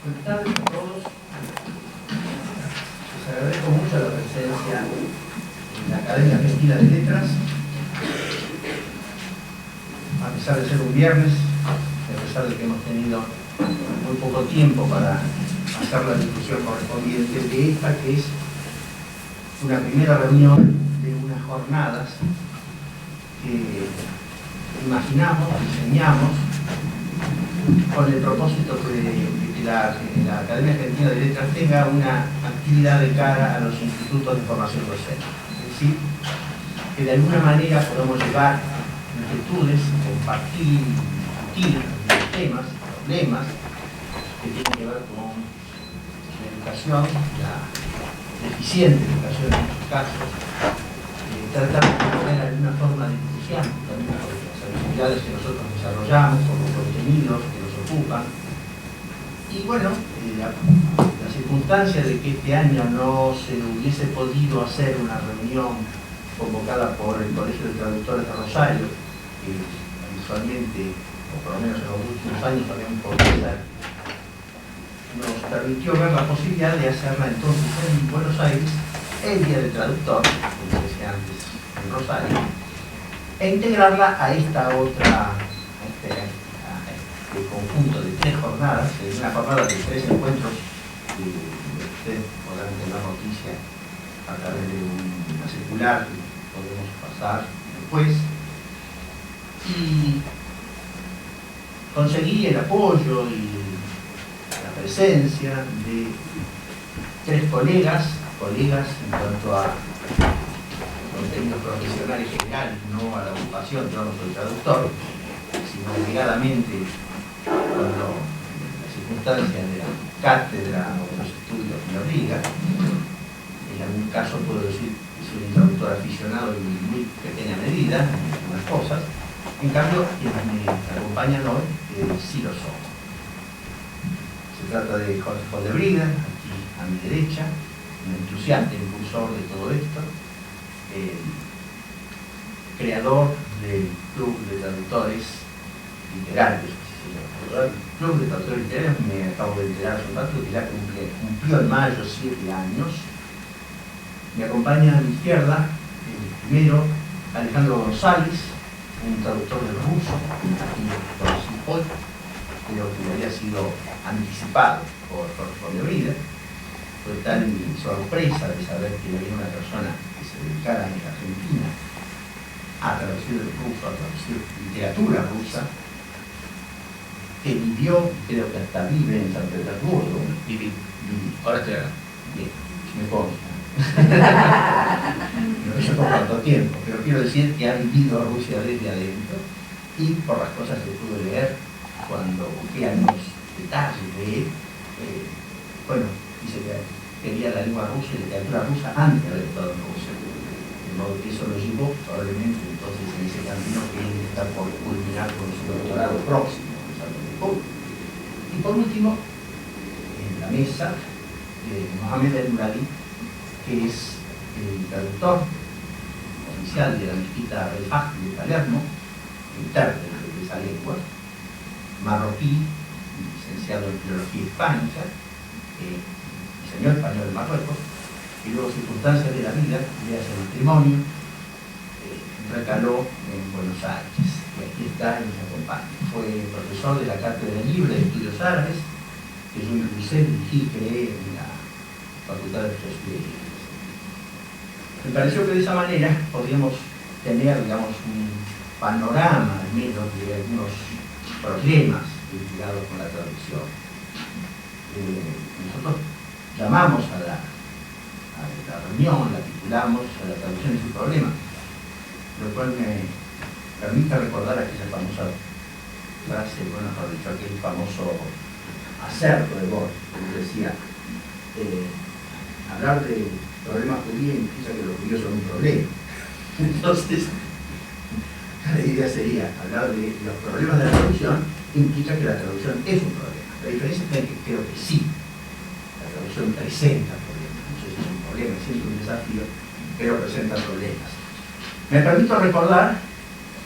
Buenas tardes a todos. Les agradezco mucho la presencia en la Academia Argentina de Letras, a pesar de ser un viernes, a pesar de que hemos tenido muy poco tiempo para hacer la discusión correspondiente de esta, que es una primera reunión de unas jornadas que imaginamos, diseñamos, con el propósito de que la Academia Argentina de Letras tenga una actividad de cara a los institutos de formación docente. Es decir, que de alguna manera podamos llevar inquietudes, compartir, discutir temas, problemas que tienen que ver con la educación, la deficiente educación en muchos casos, tratar de proponer alguna forma de discusión también por las actividades que nosotros desarrollamos, por los contenidos que nos ocupan. Y bueno, la circunstancia de que este año no se hubiese podido hacer una reunión convocada por el Colegio de Traductores de Rosario, que habitualmente, o por lo menos en los últimos años habíamos podido hacer, nos permitió ver la posibilidad de hacerla entonces en Buenos Aires, el Día del Traductor, como decía antes en Rosario, e integrarla a esta otra, a este conjunto de 3 jornadas, una jornada de 3 encuentros, que ustedes podrán tener noticia a través de una circular que podemos pasar después, y conseguí el apoyo y la presencia de 3 colegas en cuanto a contenidos profesionales generales, no a la ocupación. Yo no soy traductor, sino obligadamente cuando la circunstancia de la cátedra o de los estudios me obliga. En algún caso puedo decir que soy un traductor aficionado en muy pequeña medida, en algunas cosas. En cambio, quienes me acompañan hoy sí lo son. Se trata de Jorge Foldebrida, aquí a mi derecha, un entusiasta impulsor de todo esto, creador del Club de Traductores Literarios. El Club de Traductores Literarios, me acabo de enterar hace un rato que ya cumplió en mayo 7 años. Me acompaña a mi izquierda, primero, Alejandro González, un traductor del ruso, aquí conocí hoy, creo que había sido anticipado por Foldebrida. Fue tal mi sorpresa de saber que había una persona que se dedicara en Argentina a traducir el ruso, a traducir literatura rusa, que vivió, creo que hasta vive en San Petersburgo. Viví. Ahora estoy acá. Bien, me consta. No sé por cuánto tiempo, pero quiero decir que ha vivido a Rusia desde adentro, y por las cosas que pude leer cuando busqué algunos detalles de él, bueno, dice que quería la lengua rusa y la literatura rusa antes de haber estado en Rusia. De modo que eso lo llevó probablemente entonces en ese camino que él está por culminar con su doctorado próximo. Y por último, en la mesa, Mohamed El-Muradi, que es el traductor oficial de la mezquita Al-Fajr de Palermo, intérprete de esa lengua, marroquí, licenciado en filología hispánica, señor español de Marruecos, y luego circunstancias de la vida, de ese matrimonio, recaló en Buenos Aires, y aquí está y nos acompaña. Fue profesor de la Cátedra Libre de Estudios Árabes, que yo impulsé, dirigí, creé en la Facultad de Filosofía. Me pareció que de esa manera podríamos tener, digamos, un panorama al menos de algunos problemas vinculados con la traducción. Nosotros llamamos a la reunión, la titulamos a la traducción y sus problemas, lo cual me permite recordar aquella famosa frase, bueno, mejor dicho, aquel famoso acerto de Borges, que decía, hablar de problemas judíos implica que los judíos son un problema. Entonces, la idea sería, hablar de los problemas de la traducción implica que la traducción es un problema. La diferencia es que creo que sí, la traducción presenta problemas. No sé si es un problema, es siempre un desafío, pero presenta problemas. Me permito recordar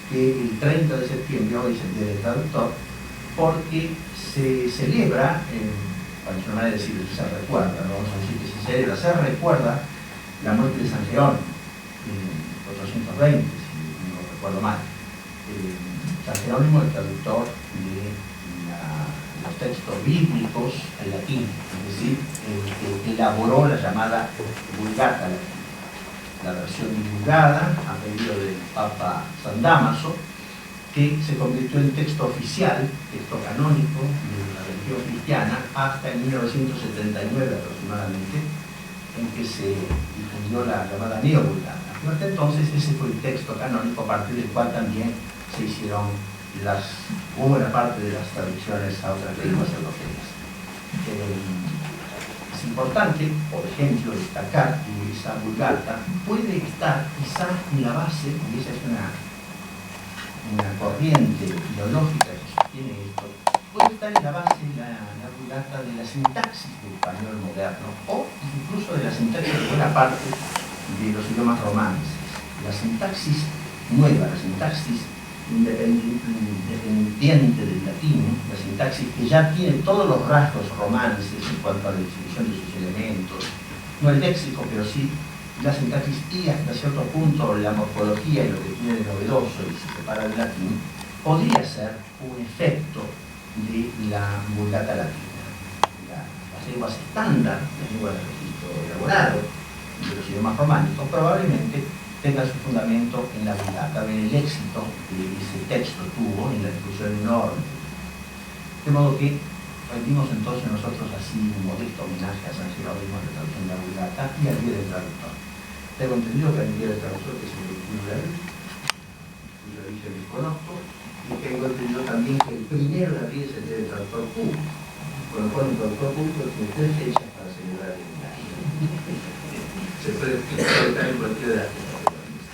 que el 30 de septiembre hoy es el Día del Traductor, porque se celebra para no manera de decir que se recuerda, no vamos a decir que se celebra, se recuerda la muerte de San Jerónimo en 420, si no recuerdo mal. San Jerónimo, el traductor de los textos bíblicos al latín, es decir, el que elaboró la llamada Vulgata latina, la versión divulgada a pedido del Papa San Dámaso, que se convirtió en texto oficial, texto canónico de la religión cristiana hasta en 1979 aproximadamente, en que se difundió la llamada Neovulgata. Hasta entonces ese fue el texto canónico a partir del cual también se hicieron buena parte de las traducciones a otras lenguas europeas. Es importante, por ejemplo, destacar que esa Vulgata puede estar quizá en la base, y esa es una corriente ideológica que sostiene esto, puede estar en la base la Vulgata de la sintaxis del español moderno o incluso de la sintaxis de buena parte de los idiomas romances. La sintaxis nueva, la sintaxis independiente del latín, la sintaxis que ya tiene todos los rasgos romances en cuanto a la distribución de sus elementos, no el léxico, pero sí la sintaxis y hasta cierto punto la morfología y lo que tiene de novedoso y se separa del latín, podría ser un efecto de la Vulgata latina. Las lenguas estándar, las lenguas de registro elaborado de los idiomas románicos, probablemente tengan su fundamento en la Vulgata, en el éxito que ese texto tuvo en la discusión enorme. De modo que rendimos entonces nosotros así un modesto homenaje a San Jerónimo en la traducción de la Vulgata y al Día del Traductor. Tengo entendido que hay un Día del Traductor que es el 21 de abril, cuyo origen desconozco, y tengo entendido también que el 1 de abril es el Día del Traductor Público, con lo cual un traductor público tiene 3 fechas para celebrar el día. Se puede estar en cualquiera de las fechas.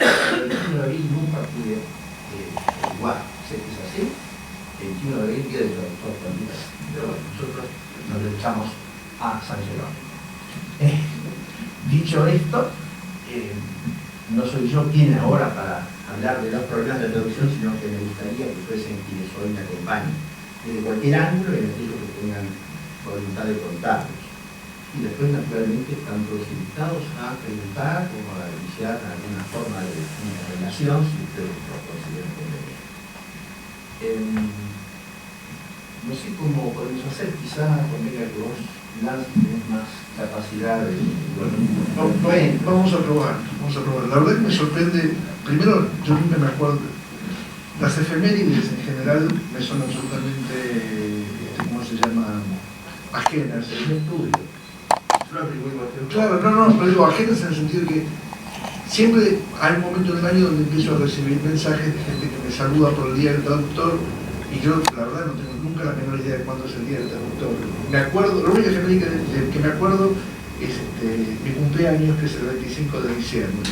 El 21 de abril nunca pude igual, sé que es así. El 21 de abril, Día del Traductor también, pero bueno, nosotros nos dedicamos a San Jerónimo. Dicho esto, no soy yo quien ahora para hablar de los problemas de traducción, sino que me gustaría que fuesen quienes hoy me acompañen, desde cualquier ángulo y en aquellos que tengan voluntad de contarlos. Y después, naturalmente, están todos invitados a preguntar o a iniciar alguna forma de relación, si ustedes lo consideran conveniente. No sé cómo podemos hacer, quizá convenga que vos, Lance, tenés más capacidad de... Bueno, vamos a probar. La verdad que me sorprende, primero, yo nunca me acuerdo, las efemérides en general me son absolutamente, ¿cómo se llama? Ajenas. Es un estudio. Claro, pero digo ajenas en el sentido de que siempre hay un momento del año donde empiezo a recibir mensajes de gente que me saluda por el Día del Traductor y yo la verdad no tengo nunca la menor idea de cuándo es el Día del Traductor. Me acuerdo, la única efeméride que me acuerdo es mi cumpleaños, que es el 25 de diciembre.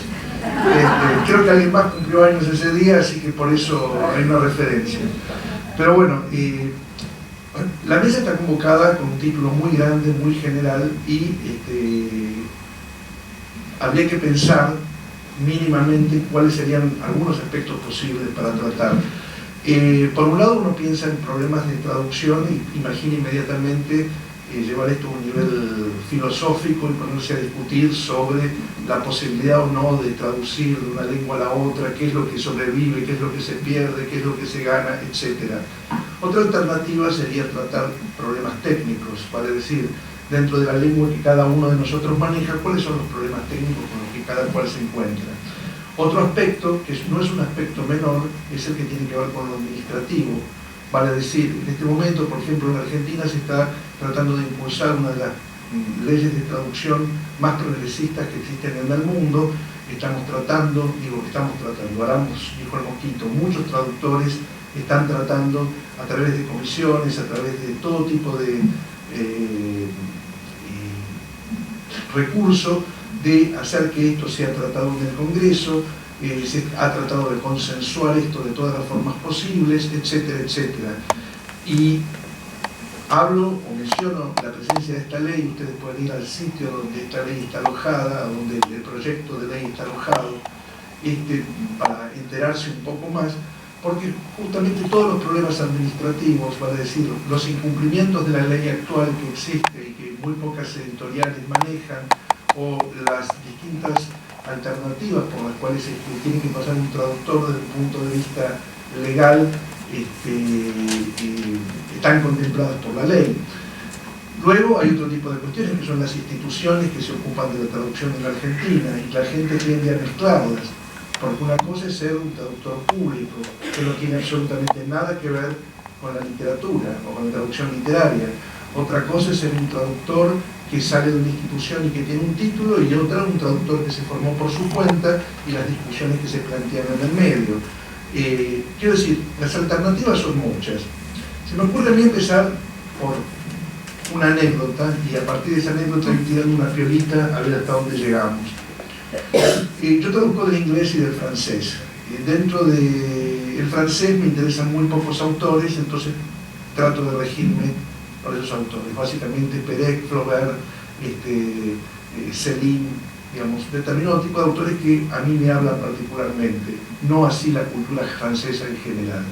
Creo que alguien más cumplió años ese día, así que por eso hay una referencia. Pero bueno, la mesa está convocada con un título muy grande, muy general y habría que pensar mínimamente cuáles serían algunos aspectos posibles para tratar. Por un lado uno piensa en problemas de traducción y imagina inmediatamente llevar esto a un nivel filosófico y ponerse a discutir sobre la posibilidad o no de traducir de una lengua a la otra, qué es lo que sobrevive, qué es lo que se pierde, qué es lo que se gana, etc. Otra alternativa sería tratar problemas técnicos, vale decir, dentro de la lengua que cada uno de nosotros maneja, cuáles son los problemas técnicos con los que cada cual se encuentra. Otro aspecto, que no es un aspecto menor, es el que tiene que ver con lo administrativo. Vale decir, en este momento, por ejemplo, en Argentina se está tratando de impulsar una de las leyes de traducción más progresistas que existen en el mundo. Aramos, dijo el Mosquito, muchos traductores están tratando a través de comisiones, a través de todo tipo de recursos, de hacer que esto sea tratado en el Congreso. Se ha tratado de consensuar esto de todas las formas posibles, etcétera, etcétera. Y hablo o menciono la presencia de esta ley, ustedes pueden ir al sitio donde esta ley está alojada, donde el proyecto de ley está alojado, para enterarse un poco más, porque justamente todos los problemas administrativos, vale decir, los incumplimientos de la ley actual que existe y que muy pocas editoriales manejan, o las distintas alternativas por las cuales tiene que pasar un traductor desde el punto de vista legal, están contempladas por la ley. Luego hay otro tipo de cuestiones que son las instituciones que se ocupan de la traducción en la Argentina, y la gente tiende a mezclarlas, porque una cosa es ser un traductor público, que no tiene absolutamente nada que ver con la literatura o con la traducción literaria. Otra cosa es ser un traductor que sale de una institución y que tiene un título, y otra un traductor que se formó por su cuenta y las discusiones que se plantean en el medio. Quiero decir, las alternativas son muchas. Se me ocurre a mí empezar por una anécdota, y a partir de esa anécdota ir tirando una piolita a ver hasta dónde llegamos. Yo traduzco del inglés y del francés. Dentro del francés me interesan muy pocos autores, entonces trato de regirme por esos autores. Básicamente Perec, Flaubert, Céline, digamos, determinado tipo de autores que a mí me hablan particularmente, no así la cultura francesa en general.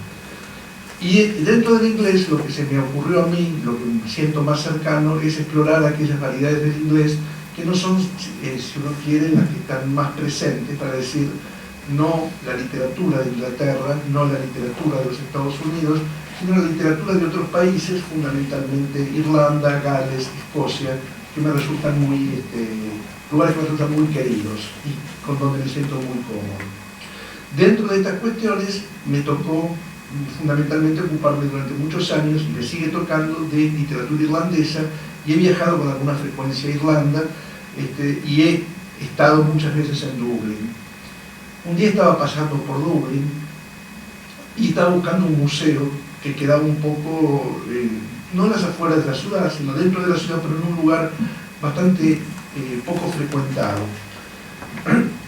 Y dentro del inglés, lo que se me ocurrió a mí, lo que me siento más cercano, es explorar aquellas variedades del inglés que no son, si uno quiere, las que están más presentes, para decir, no la literatura de Inglaterra, no la literatura de los Estados Unidos, sino la literatura de otros países, fundamentalmente Irlanda, Gales, Escocia, que me resultan muy, lugares que me resultan muy queridos y con donde me siento muy cómodo. Dentro de estas cuestiones me tocó fundamentalmente ocuparme durante muchos años, y me sigue tocando, de literatura irlandesa, y he viajado con alguna frecuencia a Irlanda, y he estado muchas veces en Dublín. Un día estaba pasando por Dublín y estaba buscando un museo que quedaba un poco, no en las afueras de la ciudad, sino dentro de la ciudad, pero en un lugar bastante poco frecuentado.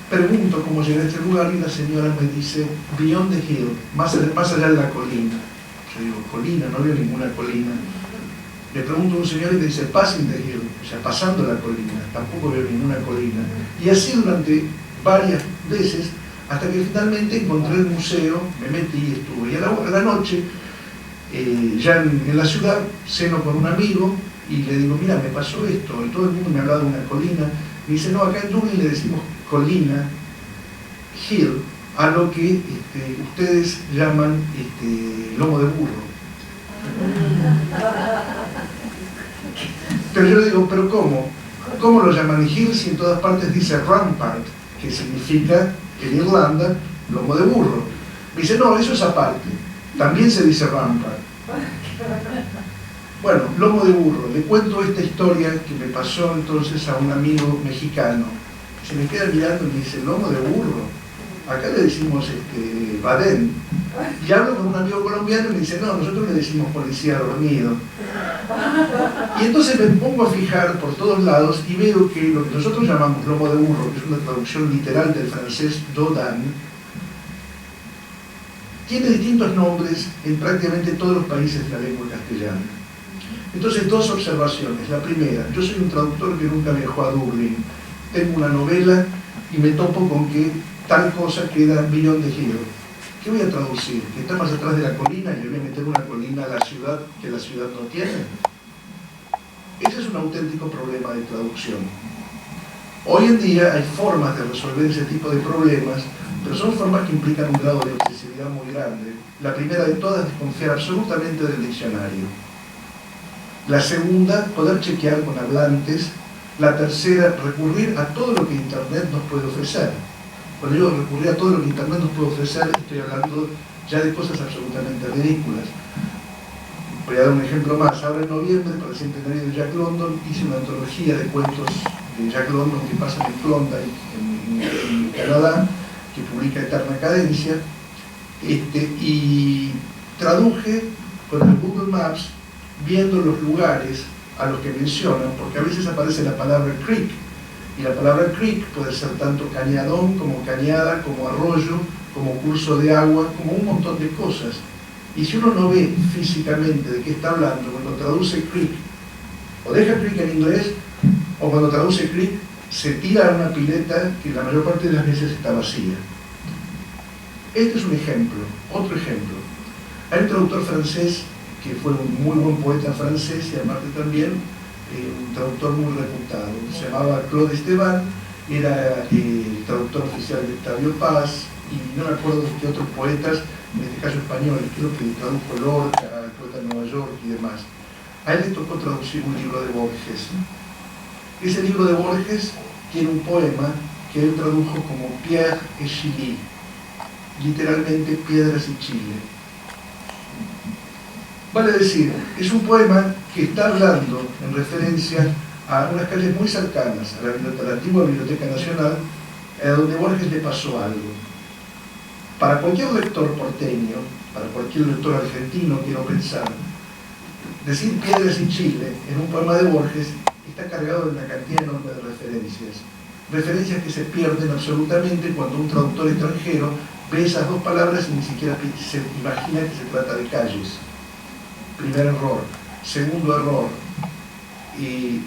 Pregunto cómo llegué a este lugar y la señora me dice, Beyond the Hill, más allá de la colina. Yo digo, colina, no veo ninguna colina. Le pregunto a un señor y me dice, Passing the Hill, o sea, pasando la colina, tampoco veo ninguna colina. Y así durante varias veces, hasta que finalmente encontré el museo, me metí y estuve. Y a la noche, ya en la ciudad, ceno con un amigo y le digo, mira, me pasó esto, y todo el mundo me ha hablado de una colina. Me dice, no, acá en Dublín le decimos colina, hill, a lo que ustedes llaman lomo de burro. Pero yo le digo, ¿pero cómo? ¿Cómo lo llaman hill si en todas partes dice rampart, que significa en Irlanda lomo de burro? Me dice, no, eso es aparte, también se dice rampart. Bueno, lomo de burro. Le cuento esta historia que me pasó entonces a un amigo mexicano. Se me queda mirando y me dice, lomo de burro. Acá le decimos badén. Y hablo con un amigo colombiano y me dice, no, nosotros le decimos policía dormido. Y entonces me pongo a fijar por todos lados y veo que lo que nosotros llamamos lomo de burro, que es una traducción literal del francés dodan, tiene distintos nombres en prácticamente todos los países de la lengua castellana. Entonces, dos observaciones. La primera, yo soy un traductor que nunca viajó a Dublín. Tengo una novela y me topo con que tal cosa queda Beyond the Hill. ¿Qué voy a traducir? ¿Que está más atrás de la colina y le voy a meter una colina a la ciudad que la ciudad no tiene? Ese es un auténtico problema de traducción. Hoy en día hay formas de resolver ese tipo de problemas, pero son formas que implican un grado de obsesividad muy grande. La primera de todas, desconfiar absolutamente del diccionario. La segunda, poder chequear con hablantes. La tercera, recurrir a todo lo que Internet nos puede ofrecer. Cuando digo recurrir a todo lo que Internet nos puede ofrecer, estoy hablando ya de cosas absolutamente ridículas. Voy a dar un ejemplo más. Ahora en noviembre, para el centenario de Jack London, hice una antología de cuentos de Jack London que pasan en Klondike, en Canadá, que publica Eterna Cadencia, y traduje con el Google Maps, viendo los lugares a los que mencionan, porque a veces aparece la palabra creek, y la palabra creek puede ser tanto cañadón, como cañada, como arroyo, como curso de agua, como un montón de cosas. Y si uno no ve físicamente de qué está hablando, cuando traduce creek, o deja creek en inglés, o cuando traduce creek, se tira a una pileta que la mayor parte de las veces está vacía. Este es un ejemplo. Otro ejemplo. Hay un traductor francés que fue un muy buen poeta francés y aparte también un traductor muy reputado. Se llamaba Claude Esteban, era el traductor oficial de Octavio Paz y no me acuerdo de qué otros poetas, en este caso españoles, creo que tradujo Lorca, el poeta de Nueva York y demás. A él le tocó traducir un libro de Borges. Ese libro de Borges tiene un poema que él tradujo como Pierre et Chili, literalmente piedras y chile. Vale decir, es un poema que está hablando en referencia a unas calles muy cercanas a la antigua Biblioteca Nacional, donde Borges le pasó algo. Para cualquier lector porteño, para cualquier lector argentino, quiero pensar, decir piedras y chile en un poema de Borges está cargado de una cantidad enorme de referencias que se pierden absolutamente cuando un traductor extranjero ve esas dos palabras y ni siquiera se imagina que se trata de calles. Primer error. Segundo error. Y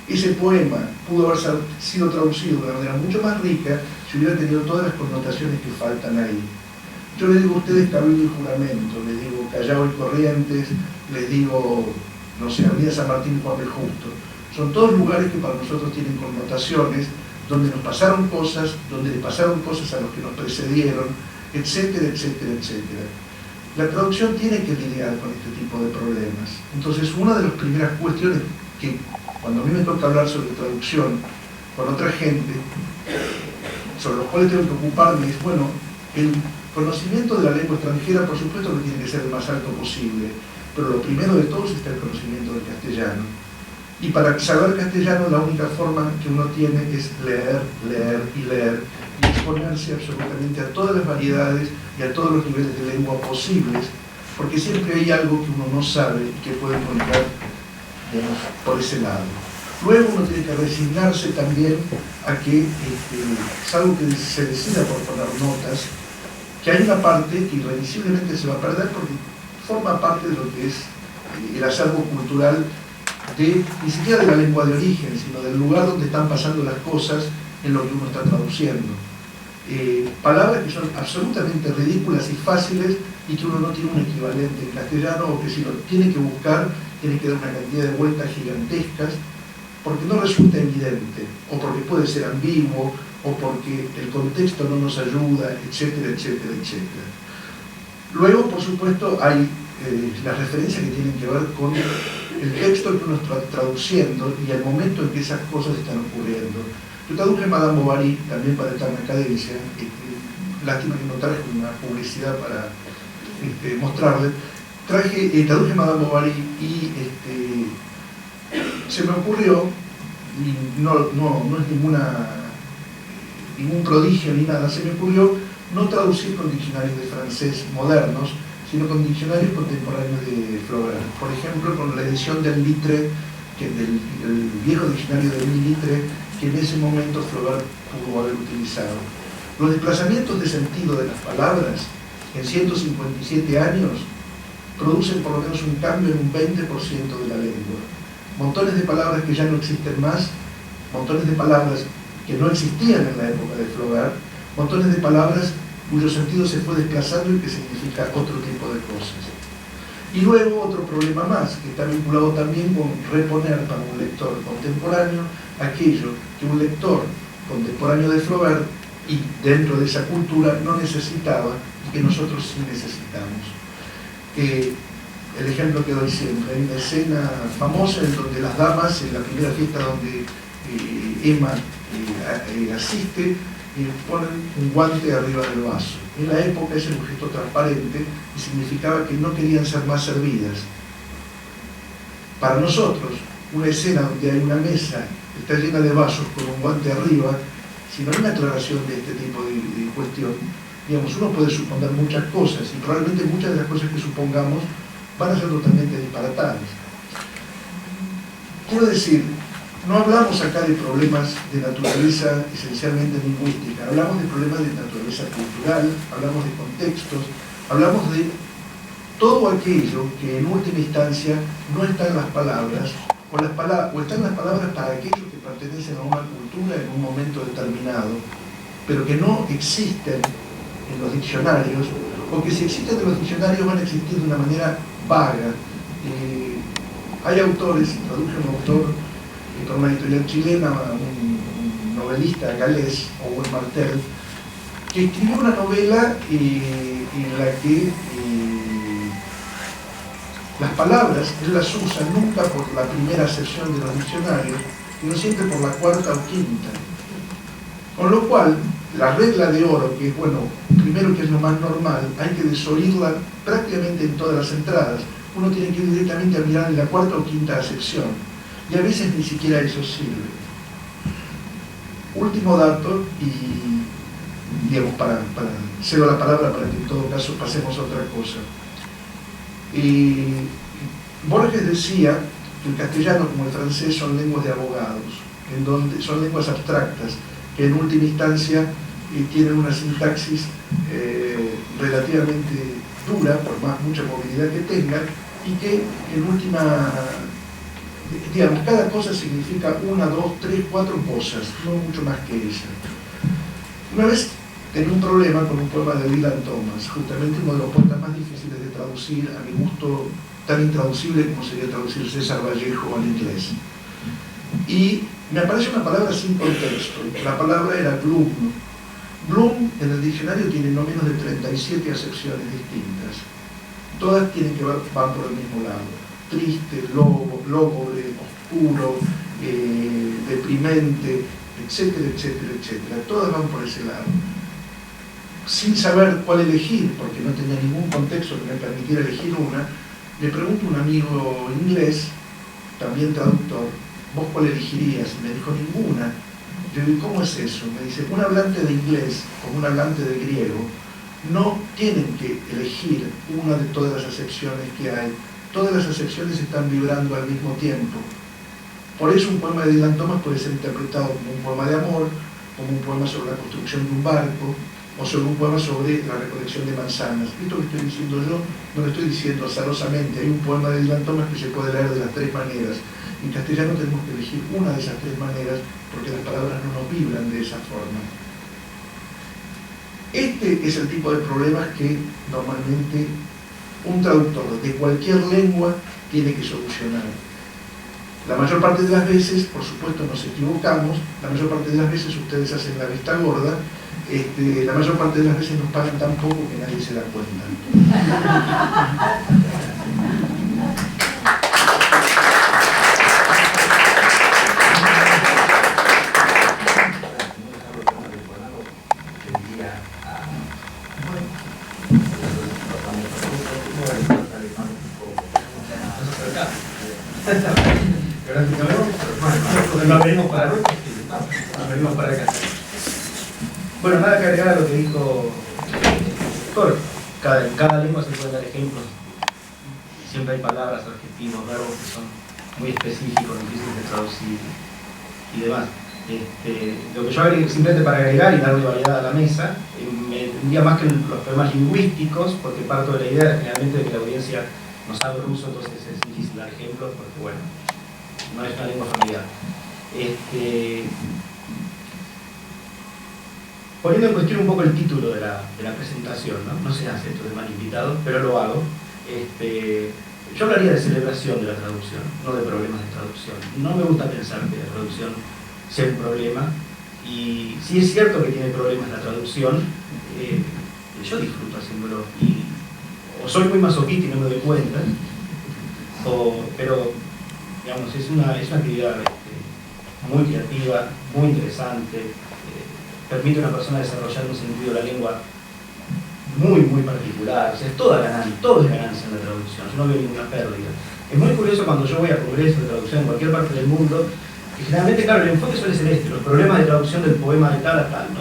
ese poema pudo haber sido traducido de una manera mucho más rica si hubiera tenido todas las connotaciones que faltan ahí. Yo les digo a ustedes Cabildo y Juramento, les digo Callao y Corrientes, les digo, no sé, Avenida San Martín y Juan B. Justo. Son todos lugares que para nosotros tienen connotaciones, donde nos pasaron cosas, donde le pasaron cosas a los que nos precedieron, etcétera, etcétera, etcétera. La traducción tiene que lidiar con este tipo de problemas. Entonces, una de las primeras cuestiones que, cuando a mí me toca hablar sobre traducción con otra gente, sobre los cuales tengo que ocuparme, es, bueno, el conocimiento de la lengua extranjera, por supuesto que tiene que ser el más alto posible, pero lo primero de todos está el conocimiento del castellano. Y para saber castellano, la única forma que uno tiene es leer, leer y leer, y exponerse absolutamente a todas las variedades y a todos los niveles de lengua posibles, porque siempre hay algo que uno no sabe y que puede encontrar, digamos, por ese lado. Luego uno tiene que resignarse también a que, salvo que se decida por poner notas, que hay una parte que irrevisiblemente se va a perder porque forma parte de lo que es el acervo cultural ni siquiera de la lengua de origen, sino del lugar donde están pasando las cosas en lo que uno está traduciendo. Palabras que son absolutamente ridículas y fáciles y que uno no tiene un equivalente en castellano, o que si lo tiene que buscar, tiene que dar una cantidad de vueltas gigantescas, porque no resulta evidente, o porque puede ser ambiguo, o porque el contexto no nos ayuda, etcétera, etcétera, etcétera. Luego, por supuesto, hay las referencias que tienen que ver con el texto que uno está traduciendo y el momento en que esas cosas están ocurriendo. Yo traduje Madame Bovary también para Eterna Cadencia, lástima que no traje una publicidad para mostrarle. Traduje Madame Bovary y se me ocurrió, y no es ningún prodigio ni nada, se me ocurrió no traducir con diccionarios de francés modernos, sino con diccionarios contemporáneos de Flaubert. Por ejemplo, con la edición del Litre, del viejo diccionario de Litre, que en ese momento Flaubert pudo haber utilizado. Los desplazamientos de sentido de las palabras en 157 años producen por lo menos un cambio en un 20% de la lengua. Montones de palabras que ya no existen más, montones de palabras que no existían en la época de Flaubert, montones de palabras cuyo sentido se fue desplazando y que significa otro tipo de cosas. Y luego otro problema más, que está vinculado también con reponer para un lector contemporáneo aquello que un lector contemporáneo de Flaubert y dentro de esa cultura no necesitaba y que nosotros sí necesitamos. El ejemplo que doy siempre, hay una escena famosa en donde las damas, en la primera fiesta donde Emma asiste, ponen un guante arriba del vaso. En la época ese era un gesto transparente y significaba que no querían ser más servidas. Para nosotros, una escena donde hay una mesa que está llena de vasos con un guante arriba, si no hay una aclaración de este tipo de cuestión, digamos, uno puede suponer muchas cosas y probablemente muchas de las cosas que supongamos van a ser totalmente disparatadas. Quiero decir, no hablamos acá de problemas de naturaleza esencialmente lingüística, hablamos de problemas de naturaleza cultural, hablamos de contextos, hablamos de todo aquello que en última instancia no está en las palabras, o están las palabras para aquellos que pertenecen a una cultura en un momento determinado, pero que no existen en los diccionarios, o que si existen en los diccionarios van a existir de una manera vaga. Hay autores, traduje un autor para una editorial chilena, un novelista galés, Owen Martel, que escribió una novela en la que las palabras él las usa nunca por la primera acepción de los diccionarios, sino siempre por la cuarta o quinta. Con lo cual, la regla de oro, que es, bueno, primero que es lo más normal, hay que desoírla prácticamente en todas las entradas. Uno tiene que ir directamente a mirar en la cuarta o quinta acepción, y a veces ni siquiera eso sirve. Último dato, y digamos, cedo la palabra para que en todo caso pasemos a otra cosa. Borges decía que el castellano como el francés son lenguas de abogados, en donde son lenguas abstractas, que en última instancia tienen una sintaxis relativamente dura, por más mucha movilidad que tengan, y que en última, digamos, cada cosa significa una, dos, tres, cuatro cosas, no mucho más que esa. Una vez tenía un problema con un poema de Dylan Thomas, justamente uno de los poetas más difíciles de traducir, a mi gusto tan intraducible como sería traducir César Vallejo al inglés. Y me aparece una palabra sin contexto, la palabra era gloom. Gloom en el diccionario tiene no menos de 37 acepciones distintas. Todas tienen que ver, van por el mismo lado. Triste, lúgubre, oscuro, deprimente, etcétera, etcétera, etcétera. Todas van por ese lado. Sin saber cuál elegir, porque no tenía ningún contexto que me permitiera elegir una, le pregunto a un amigo inglés, también traductor, ¿vos cuál elegirías? Y me dijo, ninguna. Yo digo, ¿cómo es eso? Me dice, un hablante de inglés como un hablante de griego no tienen que elegir una de todas las acepciones que hay. Todas las acepciones están vibrando al mismo tiempo. Por eso un poema de Dylan Thomas puede ser interpretado como un poema de amor, como un poema sobre la construcción de un barco, o sobre un poema sobre la recolección de manzanas. Esto que estoy diciendo yo no lo estoy diciendo azarosamente. Hay un poema de Dylan Thomas que se puede leer de las tres maneras. En castellano tenemos que elegir una de esas tres maneras porque las palabras no nos vibran de esa forma. Este es el tipo de problemas que normalmente un traductor de cualquier lengua tiene que solucionar. La mayor parte de las veces, por supuesto, nos equivocamos, la mayor parte de las veces ustedes hacen la vista gorda, la mayor parte de las veces nos pagan tan poco que nadie se da cuenta. Bueno, nada que agregar a lo que dijo Jorge. En cada lengua se pueden dar ejemplos. Siempre hay palabras, adjetivos, verbos que son muy específicos, difíciles de traducir y demás. Lo que yo agregué simplemente para agregar y darle variedad a la mesa, me tendría más que los problemas lingüísticos, porque parto de la idea generalmente de que la audiencia no sabe ruso, entonces es difícil dar ejemplos, porque bueno, no es una lengua familiar. Poniendo en cuestión un poco el título de la presentación, no se hace esto de mal invitado, pero lo hago. Yo hablaría de celebración de la traducción, no de problemas de traducción. No me gusta pensar que la traducción sea un problema, y si es cierto que tiene problemas la traducción, yo disfruto haciéndolo, o soy muy masoquista y no me doy cuenta, pero digamos, es una actividad muy creativa, muy interesante, permite a una persona desarrollar un sentido de la lengua muy particular. O sea, todo es ganancia en la traducción, yo no veo ninguna pérdida. Es muy curioso cuando yo voy a congresos de traducción en cualquier parte del mundo, que generalmente, claro, el enfoque suele ser los problemas de traducción del poema de tal a tal, ¿no?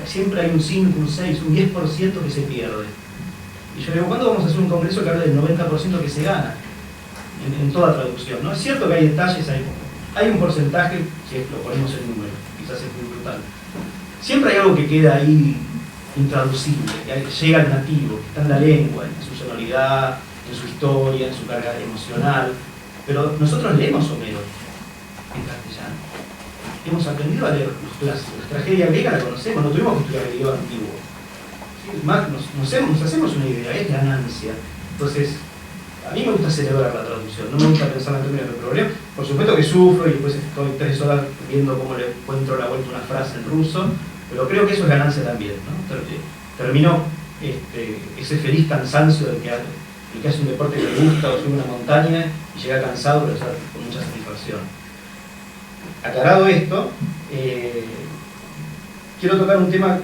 Siempre hay un 5, un 6, un 10% que se pierde. Y yo digo, ¿cuándo vamos a hacer un congreso que hable del 90% que se gana en toda traducción, ¿no? Es cierto que hay detalles, hay un porcentaje, si lo ponemos en número, quizás es muy brutal. Siempre hay algo que queda ahí intraducible, que llega al nativo, que está en la lengua, en su sonoridad, en su historia, en su carga emocional. Pero nosotros leemos Homero en castellano. Hemos aprendido a leer los clásicos. La tragedia griega la conocemos, no tuvimos que estudiar el griego antiguo. Más nos hacemos una idea, es ganancia. Entonces, a mí me gusta celebrar la traducción, no me gusta pensar en términos de problema. Por supuesto que sufro y después estoy 3 horas viendo cómo le encuentro la vuelta a una frase en ruso, pero creo que eso es ganancia también, ¿no? Termino ese feliz cansancio del que hace un deporte que le gusta o sube una montaña y llega cansado, pero con mucha satisfacción. Aclarado esto, quiero tocar un tema,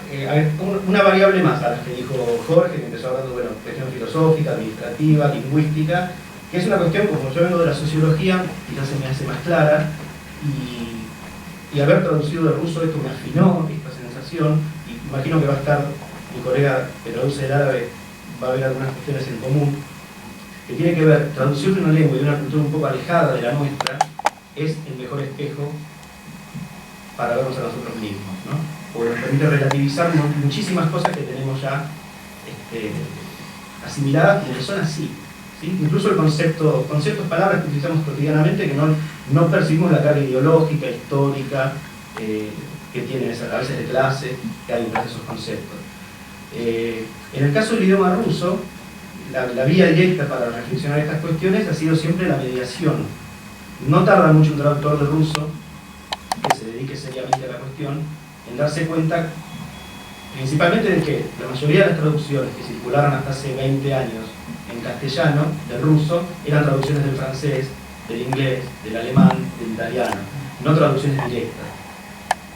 una variable más a la que dijo Jorge, que empezó hablando, bueno, cuestión filosófica, administrativa, lingüística, que es una cuestión, como yo vengo de la sociología, quizás se me hace más clara, y haber traducido del ruso esto me afinó esta sensación, y imagino que va a estar, mi colega que traduce del árabe, va a haber algunas cuestiones en común, que tiene que ver, traducir de una lengua y de una cultura un poco alejada de la nuestra, es el mejor espejo para vernos a nosotros mismos, ¿no? Porque nos permite relativizar muchísimas cosas que tenemos ya asimiladas como que son así, ¿sí? Incluso conceptos, palabras que utilizamos cotidianamente que no percibimos la carga ideológica, histórica, que tienen a veces de clase, que hay detrás de esos conceptos. En el caso del idioma ruso, la vía directa para reflexionar estas cuestiones ha sido siempre la mediación. No tarda mucho un traductor de ruso que se dedique seriamente a la cuestión en darse cuenta principalmente de que la mayoría de las traducciones que circularon hasta hace 20 años en castellano, del ruso, eran traducciones del francés, del inglés, del alemán, del italiano, no traducciones directas.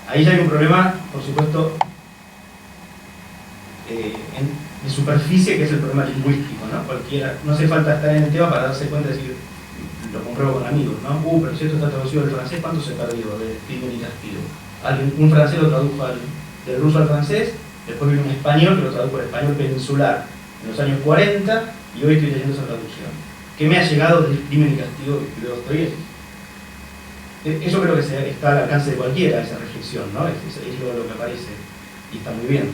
Ahí ya hay un problema, por supuesto, de superficie, que es el problema lingüístico, ¿no? No hace falta estar en el tema para darse cuenta de decir, lo compruebo con amigos, ¿no? Pero si esto está traducido del francés, ¿cuánto se perdió de crimen y castigo? Un francés lo tradujo del ruso al francés, después vino un español que lo tradujo al español peninsular en los años 40, y hoy estoy leyendo esa traducción. ¿Qué me ha llegado del crimen y castigo de Dostoyevsky? Eso creo que está al alcance de cualquiera, esa reflexión, ¿no? Es lo que aparece, y está muy bien.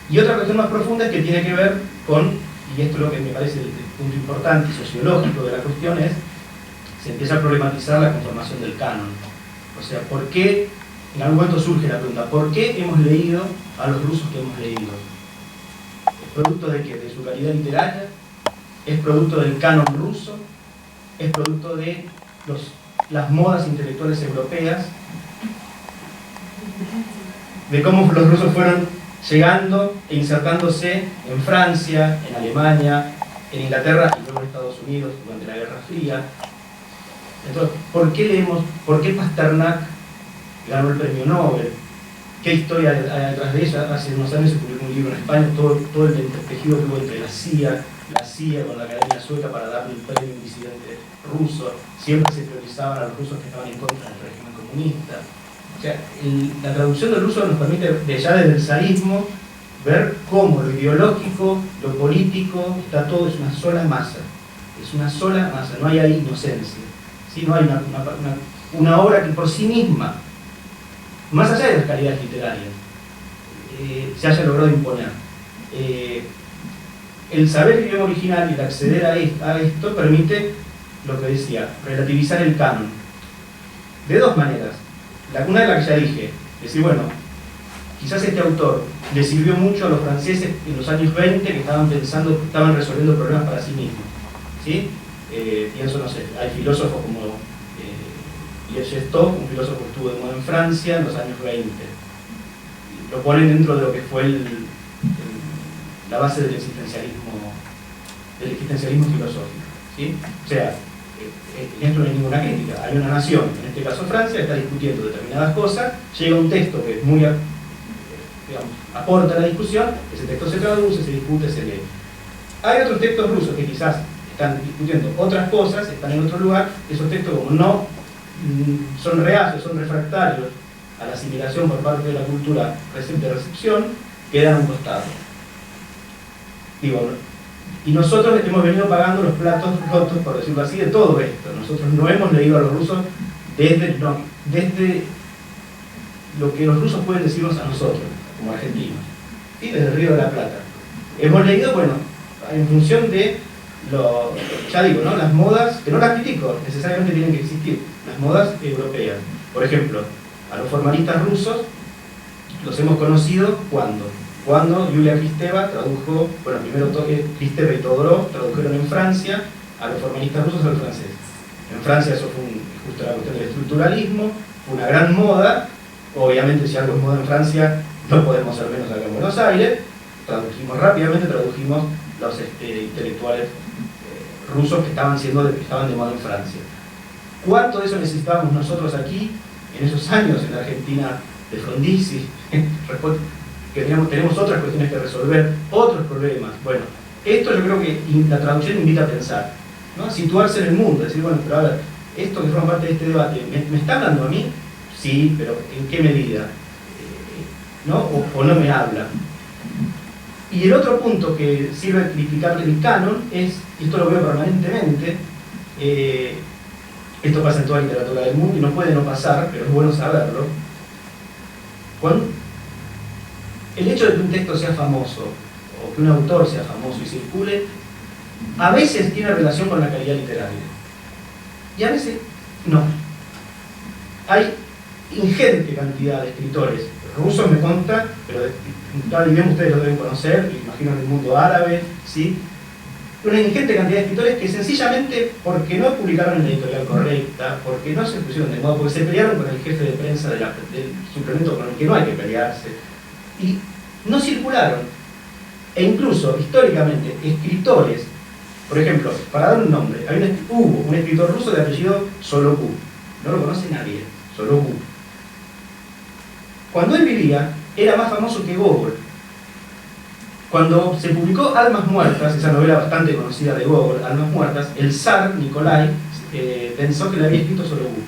Y otra cuestión más profunda es que tiene que ver con, y esto es lo que me parece el punto importante y sociológico de la cuestión, se empieza a problematizar la conformación del canon. O sea, ¿por qué? En algún momento surge la pregunta, ¿por qué hemos leído a los rusos que hemos leído? ¿Es producto de qué? ¿De su calidad literaria? ¿Es producto del canon ruso? ¿Es producto de las modas intelectuales europeas? ¿De cómo los rusos fueron llegando e insertándose en Francia, en Alemania, en Inglaterra y luego en Estados Unidos durante la Guerra Fría? Entonces, ¿por qué Pasternak ganó el premio Nobel? ¿Qué historia hay detrás de eso? Hace unos años se publicó un libro en España, todo el tejido que hubo entre la CIA con la Academia Sueca para darle el premio a un disidente ruso. Siempre se priorizaban a los rusos que estaban en contra del régimen comunista. O sea, la traducción del ruso nos permite, ya desde el zarismo, ver cómo lo ideológico, lo político, está todo, es una sola masa. Es una sola masa, no hay ahí inocencia. ¿Sí? No hay una obra que por sí misma, más allá de las calidades literarias, se haya logrado imponer. El saber el idioma original y el acceder a esto permite, lo que decía, relativizar el canon. De dos maneras. Una de las que ya dije, decir, bueno, quizás este autor le sirvió mucho a los franceses en los años 20 que estaban resolviendo problemas para sí mismos. ¿Sí? Pienso, no sé, hay filósofos como Yestov, un filósofo que estuvo de moda en Francia en los años 20. Lo ponen dentro de lo que fue la base del existencialismo filosófico. ¿Sí? O sea, esto no hay ninguna crítica. Hay una nación, en este caso Francia, que está discutiendo determinadas cosas, llega un texto que es muy, aporta a la discusión, ese texto se traduce, se discute, se lee. Hay otros textos rusos que quizás están discutiendo otras cosas, están en otro lugar, esos textos como no son reacios, son refractarios a la asimilación por parte de la cultura de recepción, quedan a un costado. Y nosotros hemos venido pagando los platos rotos, por decirlo así, de todo esto. Nosotros no hemos leído a los rusos desde lo que los rusos pueden decirnos a nosotros, como argentinos, ¿sí? Desde el Río de la Plata. Hemos leído, bueno, en función de, ya digo, ¿no? Las modas, que no las critico, necesariamente tienen que existir, las modas europeas. Por ejemplo, a los formalistas rusos los hemos conocido ¿cuándo? cuando Yulia Kristeva tradujo, bueno, primero Kristeva y Todorov tradujeron en Francia a los formalistas rusos al francés. En Francia eso fue justo la cuestión del estructuralismo, fue una gran moda. Obviamente si algo es moda en Francia, no podemos ser menos acá en Buenos Aires. Rápidamente tradujimos los intelectuales rusos que estaban de moda en Francia. ¿Cuánto de eso necesitábamos nosotros aquí, en esos años en la Argentina de Frondizi? Que tenemos otras cuestiones que resolver, otros problemas. Bueno, esto yo creo que la traducción invita a pensar, ¿no? A situarse en el mundo, decir, bueno, pero a ver, esto que forma parte de este debate, ¿me está hablando a mí? Sí, pero ¿en qué medida? ¿No? O no me habla. Y el otro punto que sirve de criticar el canon es, y esto lo veo permanentemente, esto pasa en toda la literatura del mundo y no puede no pasar, pero es bueno saberlo. El hecho de que un texto sea famoso, o que un autor sea famoso y circule, a veces tiene relación con la calidad literaria. Y a veces no. Hay ingente cantidad de escritores rusos, me consta, pero cada idioma ustedes lo deben conocer, me imagino en el mundo árabe, ¿sí? Una ingente cantidad de escritores que sencillamente, porque no publicaron en la editorial correcta, porque no se pusieron de moda, porque se pelearon con el jefe de prensa del suplemento con el que no hay que pelearse, y no circularon. E incluso, históricamente, escritores, por ejemplo, para dar un nombre, hubo un escritor ruso de apellido Sologub, no lo conoce nadie, Sologub. Cuando él vivía, era más famoso que Gogol. Cuando se publicó Almas Muertas, esa novela bastante conocida de Gogol, Almas Muertas, el zar Nikolai pensó que le había escrito Sologub.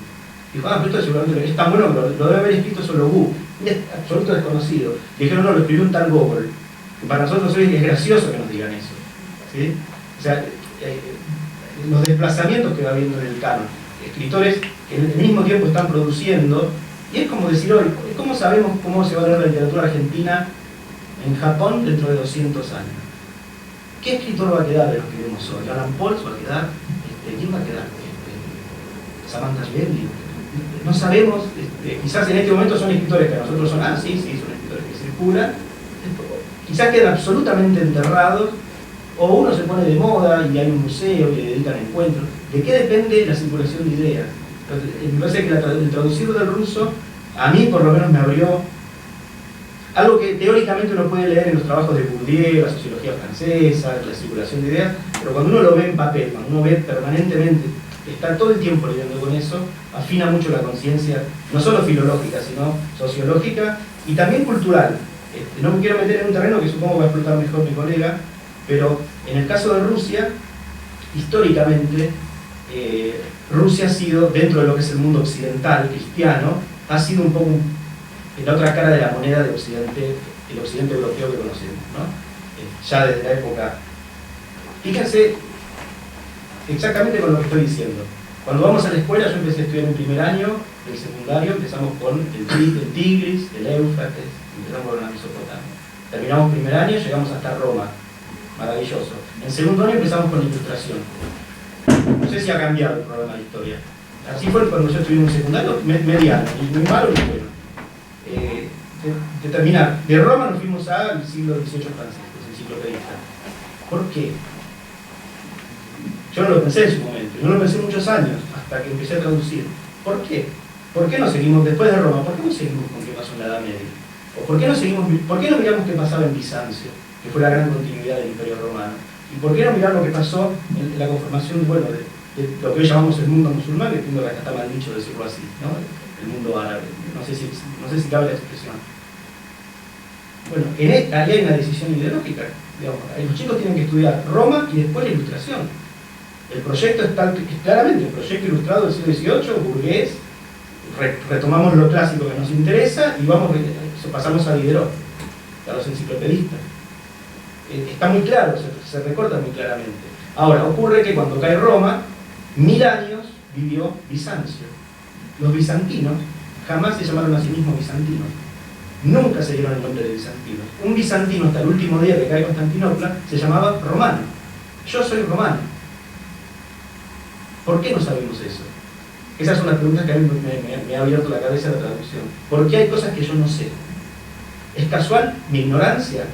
Dijo, pero esto seguramente es tan bueno que lo debe haber escrito Sologub. Es absoluto desconocido. Dijeron, no, lo escribió un tal Gogol. Y para nosotros hoy es gracioso que nos digan eso, ¿sí? O sea, los desplazamientos que va habiendo en el canon. Escritores que al mismo tiempo están produciendo. Y es como decir hoy, ¿cómo sabemos cómo se va a leer la literatura argentina en Japón dentro de 200 años? ¿Qué escritor va a quedar de los que vemos hoy? ¿Alan Pauls va a quedar? ¿Quién va a quedar? ¿Samantha Schweblin? No sabemos, quizás en este momento son escritores que a nosotros son, sí, son escritores que circulan, quizás quedan absolutamente enterrados, o uno se pone de moda y hay un museo y le dedican encuentros. ¿De qué depende la circulación de ideas? Me parece que el traducir del ruso, a mí por lo menos me abrió algo que teóricamente uno puede leer en los trabajos de Bourdieu, la sociología francesa, la circulación de ideas, pero cuando uno lo ve en papel, cuando uno ve permanentemente, está todo el tiempo lidiando con eso, afina mucho la conciencia, no solo filológica, sino sociológica y también cultural. No me quiero meter en un terreno que supongo va a explotar mejor mi colega, pero en el caso de Rusia, históricamente, Rusia ha sido, dentro de lo que es el mundo occidental, cristiano, ha sido un poco la otra cara de la moneda del occidente, el occidente europeo que conocemos, ¿no? Ya desde la época. Fíjense exactamente con lo que estoy diciendo. Cuando vamos a la escuela, yo empecé a estudiar en primer año del secundario, empezamos con el Tigris, el Éufrates, empezamos con la Mesopotamia. Terminamos primer año, llegamos hasta Roma, maravilloso. En segundo año empezamos con la Ilustración. No sé si ha cambiado el programa de historia. Así fue cuando yo estudié en un secundario mediano, ni muy malo ni bueno. De terminar, de Roma nos fuimos al siglo XVIII francés, los enciclopedistas. ¿Por qué? Yo no lo pensé en su momento, no lo pensé muchos años, hasta que empecé a traducir. ¿Por qué? ¿Por qué no seguimos, después de Roma, por qué no seguimos con qué pasó en la Edad Media? ¿O por qué no miramos qué pasaba en Bizancio, que fue la gran continuidad del Imperio Romano? ¿Y por qué no mirar lo que pasó en la conformación, bueno, de lo que hoy llamamos el mundo musulmán, que entiendo que acá está mal dicho decirlo así, ¿no? El mundo árabe, no sé si cabe la expresión. Bueno, ahí hay una decisión ideológica, digamos, los chicos tienen que estudiar Roma y después la Ilustración. El proyecto está claramente, el proyecto ilustrado del siglo XVIII, burgués, retomamos lo clásico que nos interesa y pasamos a Diderot, a los enciclopedistas. Está muy claro, se recorta muy claramente. Ahora, ocurre que cuando cae Roma, 1000 años vivió Bizancio. Los bizantinos jamás se llamaron a sí mismos bizantinos. Nunca se dieron el nombre de bizantinos. Un bizantino hasta el último día que cae Constantinopla se llamaba romano. Yo soy romano. ¿Por qué no sabemos eso? Esa es una pregunta que a mí me ha abierto la cabeza de la traducción. ¿Por qué hay cosas que yo no sé? ¿Es casual mi ignorancia?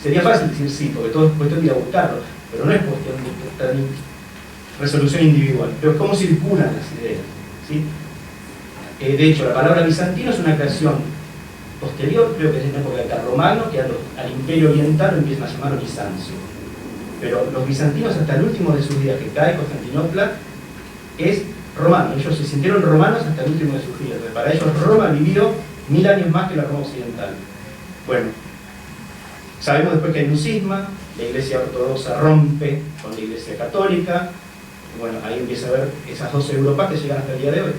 Sería fácil decir sí, porque todo es cuestión de ir a buscarlo, pero no es cuestión de resolución individual, pero es cómo circulan las ideas, ¿sí? De hecho, la palabra bizantino es una creación posterior, creo que es en la época de Carlomagno, que al imperio oriental lo empiezan a llamar Bizancio. Pero los bizantinos, hasta el último de sus días, que cae Constantinopla, es romano. Ellos se sintieron romanos hasta el último de sus días. Para ellos Roma vivió 1000 años más que la Roma occidental. Bueno, sabemos después que hay un cisma, la Iglesia ortodoxa rompe con la Iglesia católica. Bueno, ahí empieza a ver esas dos Europas que llegan hasta el día de hoy.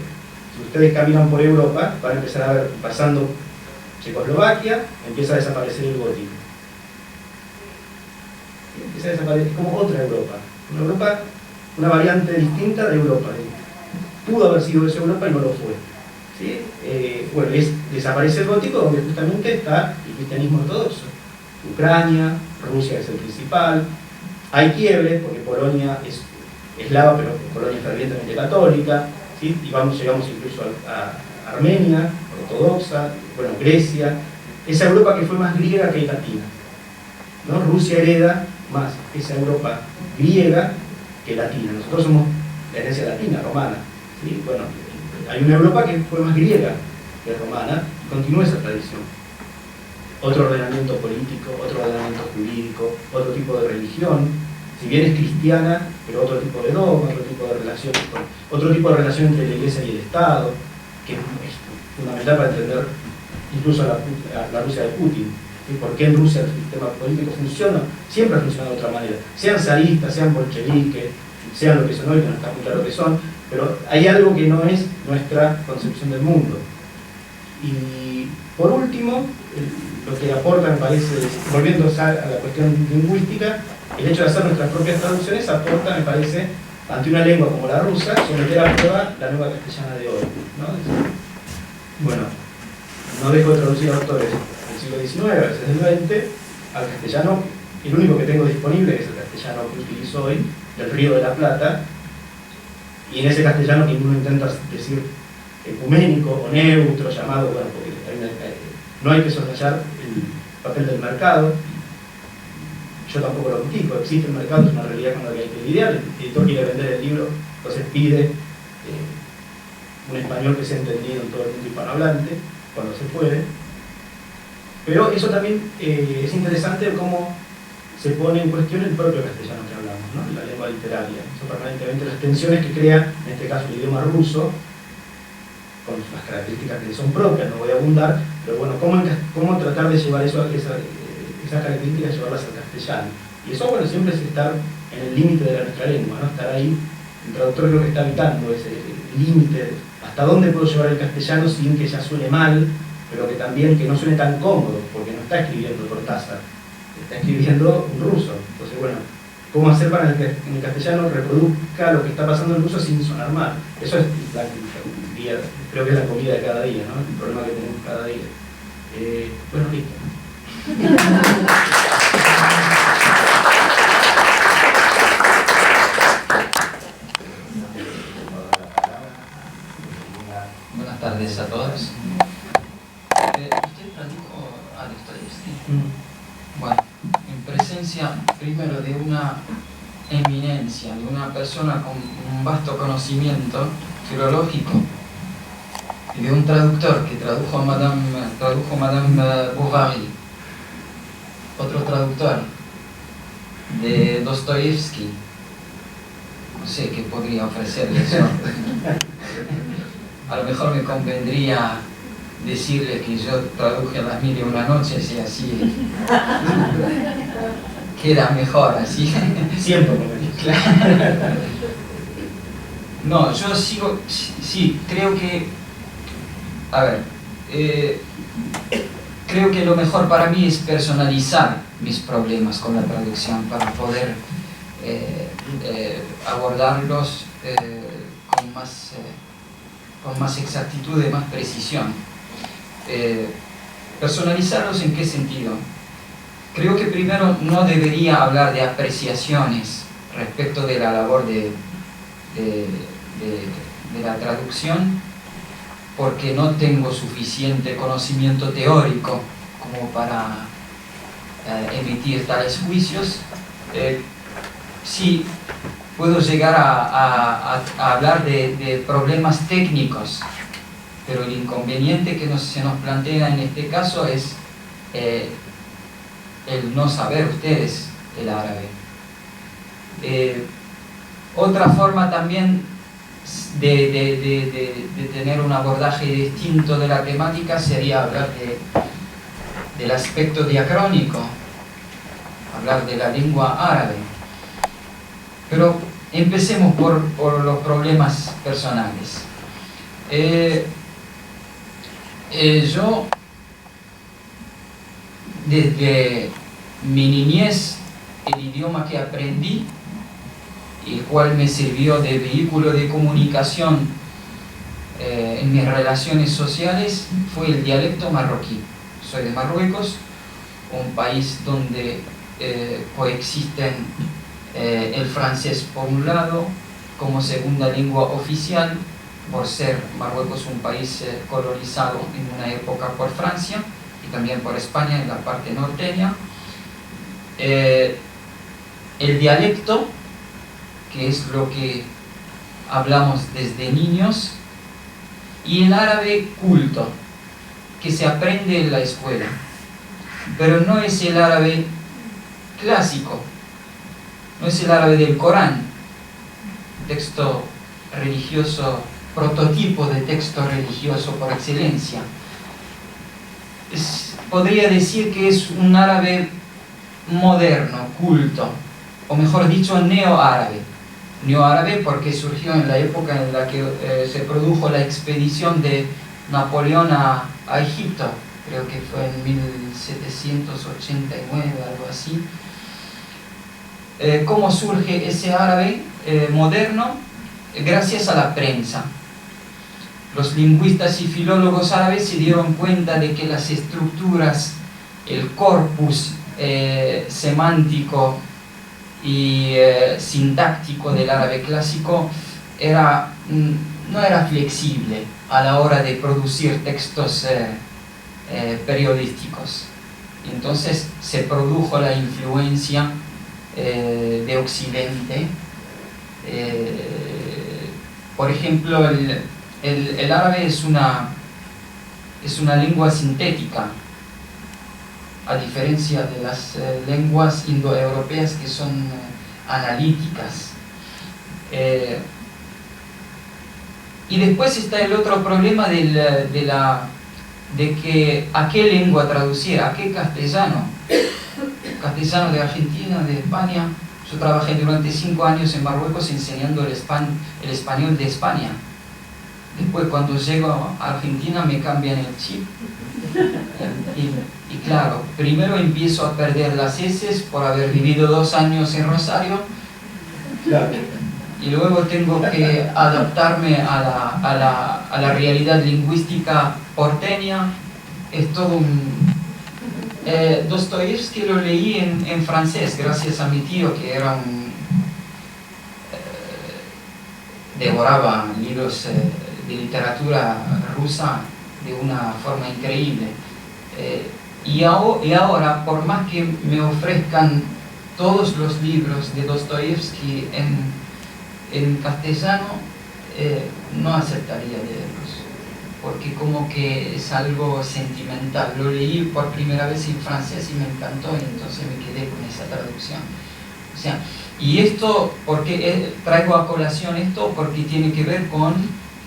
Si ustedes caminan por Europa, van a empezar a ver, pasando Checoslovaquia, empieza a desaparecer el gótico. Empieza a desaparecer, es como otra Europa. Una Europa, una variante distinta de Europa. Pudo haber sido esa Europa y no lo fue. ¿Sí? Bueno, desaparece el gótico, donde justamente está el cristianismo ortodoxo. Ucrania, Rusia es el principal. Hay quiebres, porque Polonia es eslava, pero Polonia es fervientemente católica. ¿Sí? Y llegamos incluso a Armenia, ortodoxa, bueno, Grecia. Esa Europa que fue más griega que latina, ¿no? Rusia hereda más esa Europa griega que latina. Nosotros somos la herencia latina, romana. ¿Sí? Bueno, hay una Europa que fue más griega que romana y continúa esa tradición. Otro ordenamiento político, otro ordenamiento jurídico, otro tipo de religión, si bien es cristiana, pero otro tipo de dogma, otro tipo de relación, otro tipo de relación entre la Iglesia y el Estado, que es fundamental para entender incluso la Rusia de Putin. ¿Sí? ¿Por qué en Rusia el sistema político funciona? Siempre ha funcionado de otra manera. Sean zaristas, sean bolcheviques, sean lo que son hoy, que no está muy claro que son, pero hay algo que no es nuestra concepción del mundo. Y por último, lo que aporta, me parece, volviendo a la cuestión lingüística, el hecho de hacer nuestras propias traducciones aporta, me parece, ante una lengua como la rusa, someter a prueba la lengua castellana de hoy, ¿no? Bueno, no dejo de traducir autores del siglo XIX, a veces del XX, al castellano. El único que tengo disponible es el castellano que utilizo hoy, del Río de la Plata, y en ese castellano ninguno intenta decir ecuménico o neutro, llamado, bueno, porque no hay que soslayar el papel del mercado. Yo tampoco lo critico, existe el mercado, es una realidad con la que hay que lidiar. El editor quiere vender el libro, entonces pide un español que sea entendido en todo el mundo hispanohablante, cuando se puede. Pero eso también es interesante cómo se pone en cuestión el propio castellano que hablamos, ¿no? La lengua literaria. Eso permanentemente, las tensiones que crea, en este caso el idioma ruso, con las características que son propias, no voy a abundar, pero bueno, cómo tratar de llevar esas características, llevarlas al castellano. Y eso, bueno, siempre es estar en el límite de nuestra lengua, ¿no? Estar ahí, el traductor creo que está evitando ese límite, hasta dónde puedo llevar el castellano sin que ya suene mal, pero que también que no suene tan cómodo, porque no está escribiendo Cortázar, está escribiendo un ruso. Entonces, bueno, ¿cómo hacer para que en el castellano reproduzca lo que está pasando en ruso sin sonar mal? Eso es creo que es la comida de cada día, ¿no? El problema que tenemos cada día. Bueno, listo. Buenas tardes a todos. Usted platicó a Dostoyevsky. Bueno, en presencia primero de una eminencia, de una persona con un vasto conocimiento filológico y de un traductor que tradujo Madame Bovary, otro traductor de Dostoyevsky. No sé qué podría ofrecerle eso. A lo mejor me convendría decirle que yo traduje Las Mil y Una Noches y así queda mejor, así. Siempre. Claro. No, yo sigo, sí, creo que, a ver, creo que lo mejor para mí es personalizar mis problemas con la traducción para poder abordarlos con más exactitud y más precisión. ¿Personalizarlos en qué sentido? Creo que primero no debería hablar de apreciaciones respecto de la labor de la traducción, porque no tengo suficiente conocimiento teórico como para emitir tales juicios. Sí, puedo llegar a hablar de problemas técnicos, pero el inconveniente que se nos plantea en este caso es el no saber ustedes el árabe. Otra forma también de tener un abordaje distinto de la temática sería hablar del aspecto diacrónico, hablar de la lengua árabe. Pero empecemos por los problemas personales. Yo, desde mi niñez, el idioma que aprendí, el cual me sirvió de vehículo de comunicación en mis relaciones sociales, fue el dialecto marroquí. Soy de Marruecos, un país donde coexisten el francés por un lado como segunda lengua oficial, por ser Marruecos un país colonizado en una época por Francia y también por España en la parte norteña. El dialecto, que es lo que hablamos desde niños, y el árabe culto, que se aprende en la escuela, pero no es el árabe clásico, no es el árabe del Corán, texto religioso, prototipo de texto religioso por excelencia. Podría decir que es un árabe moderno, culto, o mejor dicho, neoárabe. Neoárabe porque surgió en la época en la que se produjo la expedición de Napoleón a Egipto, creo que fue en 1789, algo así. ¿Cómo surge ese árabe moderno? Gracias a la prensa. Los lingüistas y filólogos árabes se dieron cuenta de que las estructuras, el corpus semántico y sintáctico del árabe clásico no era flexible a la hora de producir textos periodísticos. Entonces se produjo la influencia de Occidente. Por ejemplo, el árabe es una lengua sintética, a diferencia de las lenguas indoeuropeas que son analíticas. Y después está el otro problema de que a qué lengua traducir, a qué castellano. Castellano de Argentina, de España. Yo trabajé durante 5 años en Marruecos enseñando el español de España. Después, cuando llego a Argentina, me cambian el chip. Y claro, primero empiezo a perder las eses por haber vivido 2 años en Rosario. Y luego tengo que adaptarme a la realidad lingüística porteña. Es todo un... Dostoyevsky lo leí en francés, gracias a mi tío, que era devoraba libros de literatura rusa de una forma increíble. Y ahora, por más que me ofrezcan todos los libros de Dostoyevsky en castellano, no aceptaría leerlos, porque como que es algo sentimental. Lo leí por primera vez en francés y me encantó, y entonces me quedé con esa traducción. O sea, y esto, porque traigo a colación esto, porque tiene que ver con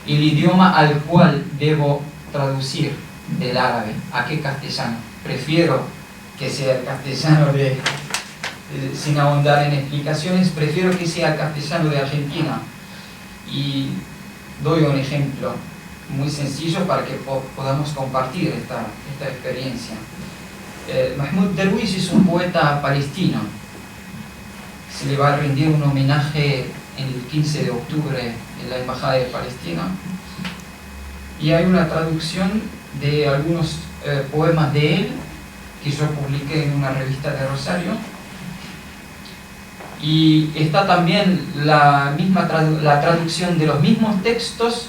el idioma al cual debo traducir del árabe. ¿A qué castellano? Prefiero que sea el castellano sin ahondar en explicaciones, prefiero que sea el castellano de Argentina. Y doy un ejemplo muy sencillo para que podamos compartir esta experiencia. Mahmoud Darwish es un poeta palestino. Se le va a rendir un homenaje el 15 de octubre en la Embajada de Palestina. Y hay una traducción de algunos poemas de él que yo publiqué en una revista de Rosario. Y está también la traducción de los mismos textos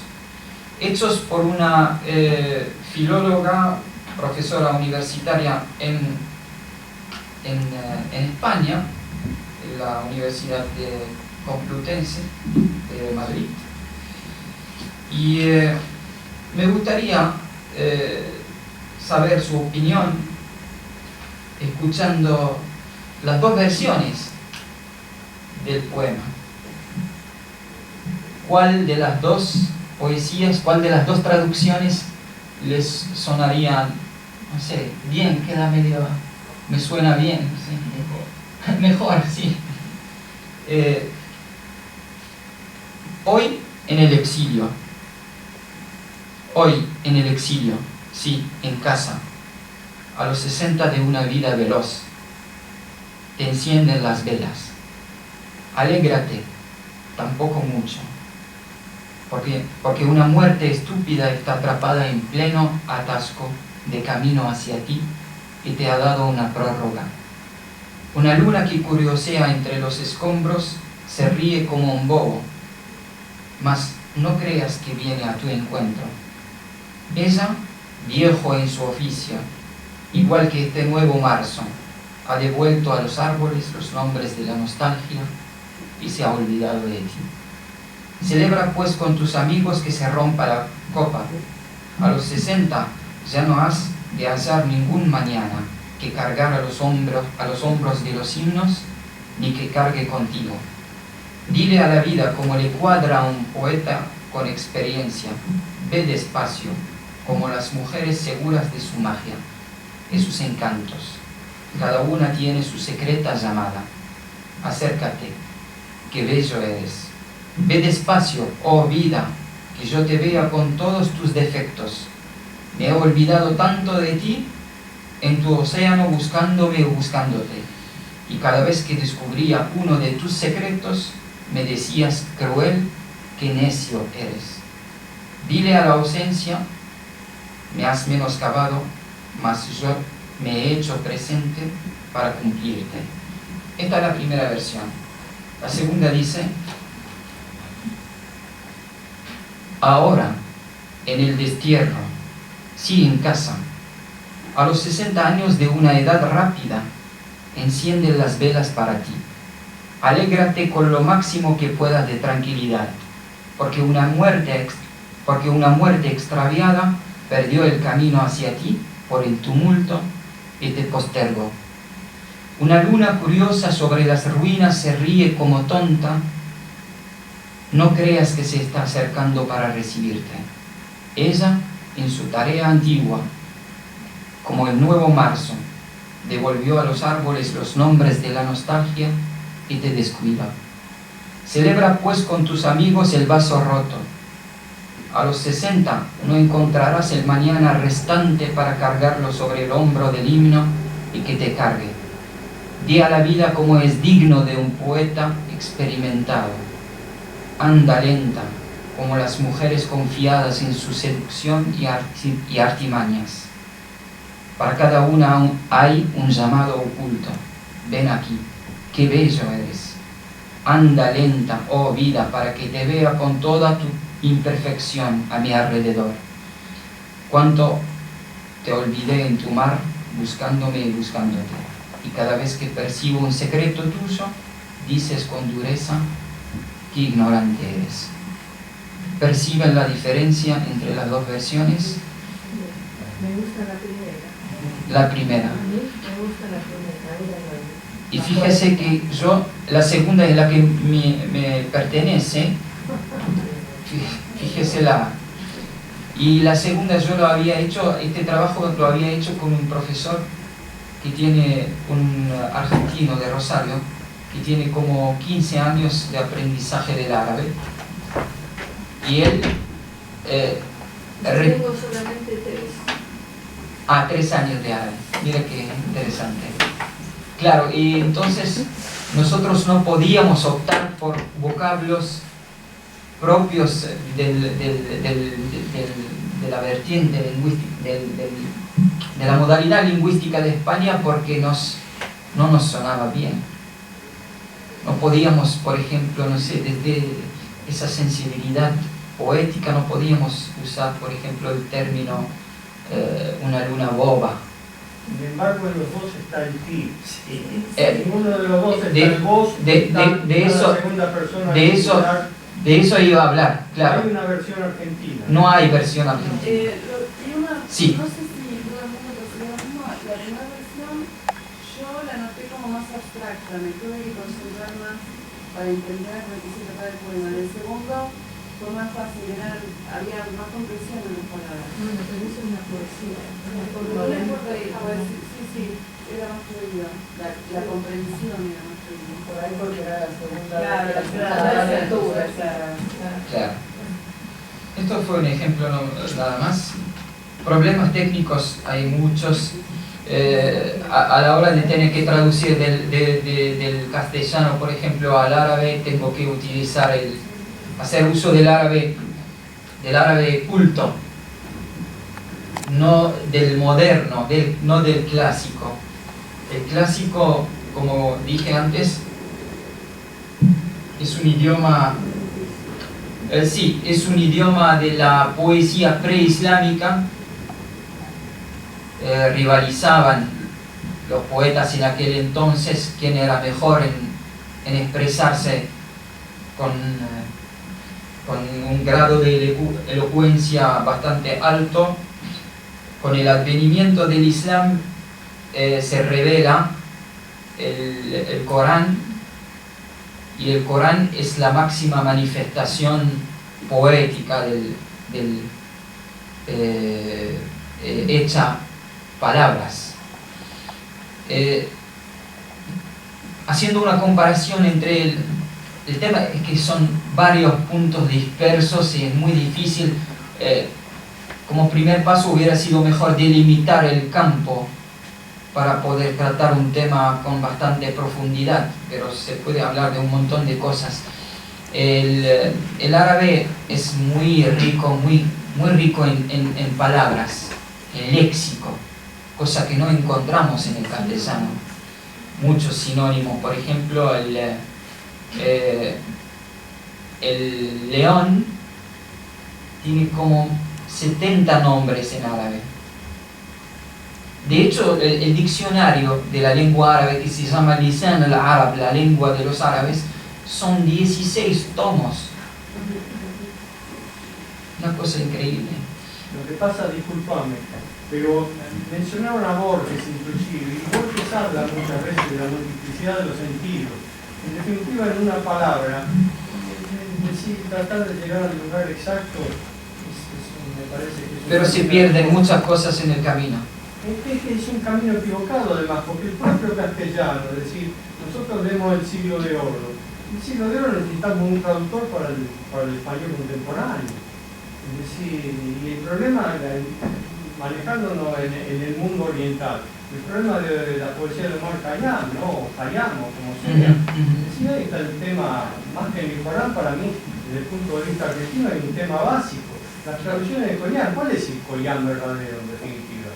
hechos por una filóloga profesora universitaria en España, en la Universidad Complutense de Madrid. Y me gustaría saber su opinión, escuchando las dos versiones del poema. ¿Cuál de las dos poesías, cuál de las dos traducciones les sonarían, no sé, bien? Queda medio, me suena bien, ¿sí? Mejor, sí. Hoy en el exilio, sí, en casa, a los 60 de una vida veloz, te encienden las velas. Alégrate, tampoco mucho, porque una muerte estúpida está atrapada en pleno atasco de camino hacia ti y te ha dado una prórroga. Una luna que curiosea entre los escombros se ríe como un bobo, mas no creas que viene a tu encuentro. Ella, viejo en su oficio, igual que este nuevo marzo, ha devuelto a los árboles los nombres de la nostalgia y se ha olvidado de ti. Celebra pues con tus amigos que se rompa la copa. A los 60 ya no has de hallar ningún mañana que cargar a los hombros de los himnos, ni que cargue contigo. Dile a la vida como le cuadra a un poeta con experiencia. Ve despacio, como las mujeres seguras de su magia, de sus encantos. Cada una tiene su secreta llamada. Acércate, que bello eres. Ve despacio, oh vida, que yo te vea con todos tus defectos. Me he olvidado tanto de ti en tu océano buscándome o buscándote. Y cada vez que descubría uno de tus secretos, me decías, cruel, que necio eres. Dile a la ausencia, me has menoscabado, mas yo me he hecho presente para cumplirte. Esta es la primera versión. La segunda dice, ahora, en el destierro, sí, en casa, a los 60 años de una edad rápida, enciende las velas para ti. Alégrate con lo máximo que puedas de tranquilidad, porque una muerte extraviada perdió el camino hacia ti por el tumulto y te postergó. Una luna curiosa sobre las ruinas se ríe como tonta. No creas que se está acercando para recibirte. Ella, en su tarea antigua, como el nuevo marzo, devolvió a los árboles los nombres de la nostalgia y te descuida. Celebra pues con tus amigos el vaso roto. A los 60 no encontrarás el mañana restante para cargarlo sobre el hombro del himno y que te cargue. Di a la vida como es digno de un poeta experimentado. Anda lenta, como las mujeres confiadas en su seducción y artimañas. Para cada una hay un llamado oculto. Ven aquí, qué bello eres. Anda lenta, oh vida, para que te vea con toda tu imperfección a mi alrededor. Cuánto te olvidé en tu mar, buscándome y buscándote. Y cada vez que percibo un secreto tuyo, dices con dureza, qué ignorante eres. ¿Perciben la diferencia entre las dos versiones? Me gusta la primera. La primera. A mí me gusta la primera. Y fíjese que yo, la segunda es la que me pertenece. Fíjese y la segunda yo lo había hecho, este trabajo lo había hecho con un profesor que tiene, un argentino de Rosario, que tiene como 15 años de aprendizaje del árabe. Y él... Tengo solamente 3. 3 años de árabe. Mira qué interesante. Claro, y entonces nosotros no podíamos optar por vocablos propios de la vertiente lingüística, de la modalidad lingüística de España, porque no nos sonaba bien. No podíamos, por ejemplo, no sé, desde esa sensibilidad poética no podíamos usar, por ejemplo, el término una luna boba. Sin embargo, en los dos está el ti. Ninguno de los dos está el vos, de eso iba a hablar, claro. Hay una versión argentina. No hay versión argentina. Sí. No sé si todo el mundo percibe lo mismo. La primera versión yo la noté como más abstracta, me tuve que concentrar más para entender lo que se trataba del poema. En el segundo fue más fácil, había más comprensión en las palabras. Bueno, pero eso es una poesía. Sí, era más fluida. La comprensión era más fluida. Por ahí porque era la segunda. Claro. Esto fue un ejemplo nada más. Problemas técnicos hay muchos. A la hora de tener que traducir del castellano, por ejemplo, al árabe, tengo que hacer uso del árabe culto, no del moderno, no del clásico. El clásico, como dije antes, es un idioma, es un idioma de la poesía preislámica. Rivalizaban los poetas en aquel entonces quién era mejor en expresarse con un grado de elocuencia bastante alto. Con el advenimiento del Islam se revela el Corán, y el Corán es la máxima manifestación poética hecha palabras. Haciendo una comparación entre el tema es que son varios puntos dispersos y es muy difícil. Como primer paso hubiera sido mejor delimitar el campo para poder tratar un tema con bastante profundidad, pero se puede hablar de un montón de cosas. El árabe es muy rico en palabras, en léxico, cosa que no encontramos en el castellano. Muchos sinónimos, por ejemplo, el león tiene como 70 nombres en árabe. De hecho, el diccionario de la lengua árabe, que se llama Lisan al-Arab, la lengua de los árabes, son 16 tomos. Una cosa increíble. Lo que pasa, disculpame, pero mencionaron a Borges inclusive, y Borges habla muchas veces de la multiplicidad de los sentidos. En definitiva, en una palabra, tratar de llegar al lugar exacto, me parece que... Pero se pierden muchas cosas en el camino. Es un camino equivocado además, porque el propio castellano, es decir, nosotros vemos el siglo de oro. El siglo de oro necesitamos un traductor para el español contemporáneo. Es decir, y el problema, manejándonos en el mundo oriental, el problema de la poesía de Omar Khayyam, ¿no? Khayyam, o como sea. Es decir, ahí está el tema, más que en el Corán, para mí, desde el punto de vista argentino, hay un tema básico. Las traducciones de Khayyam, ¿cuál es el Khayyam verdadero en definitiva?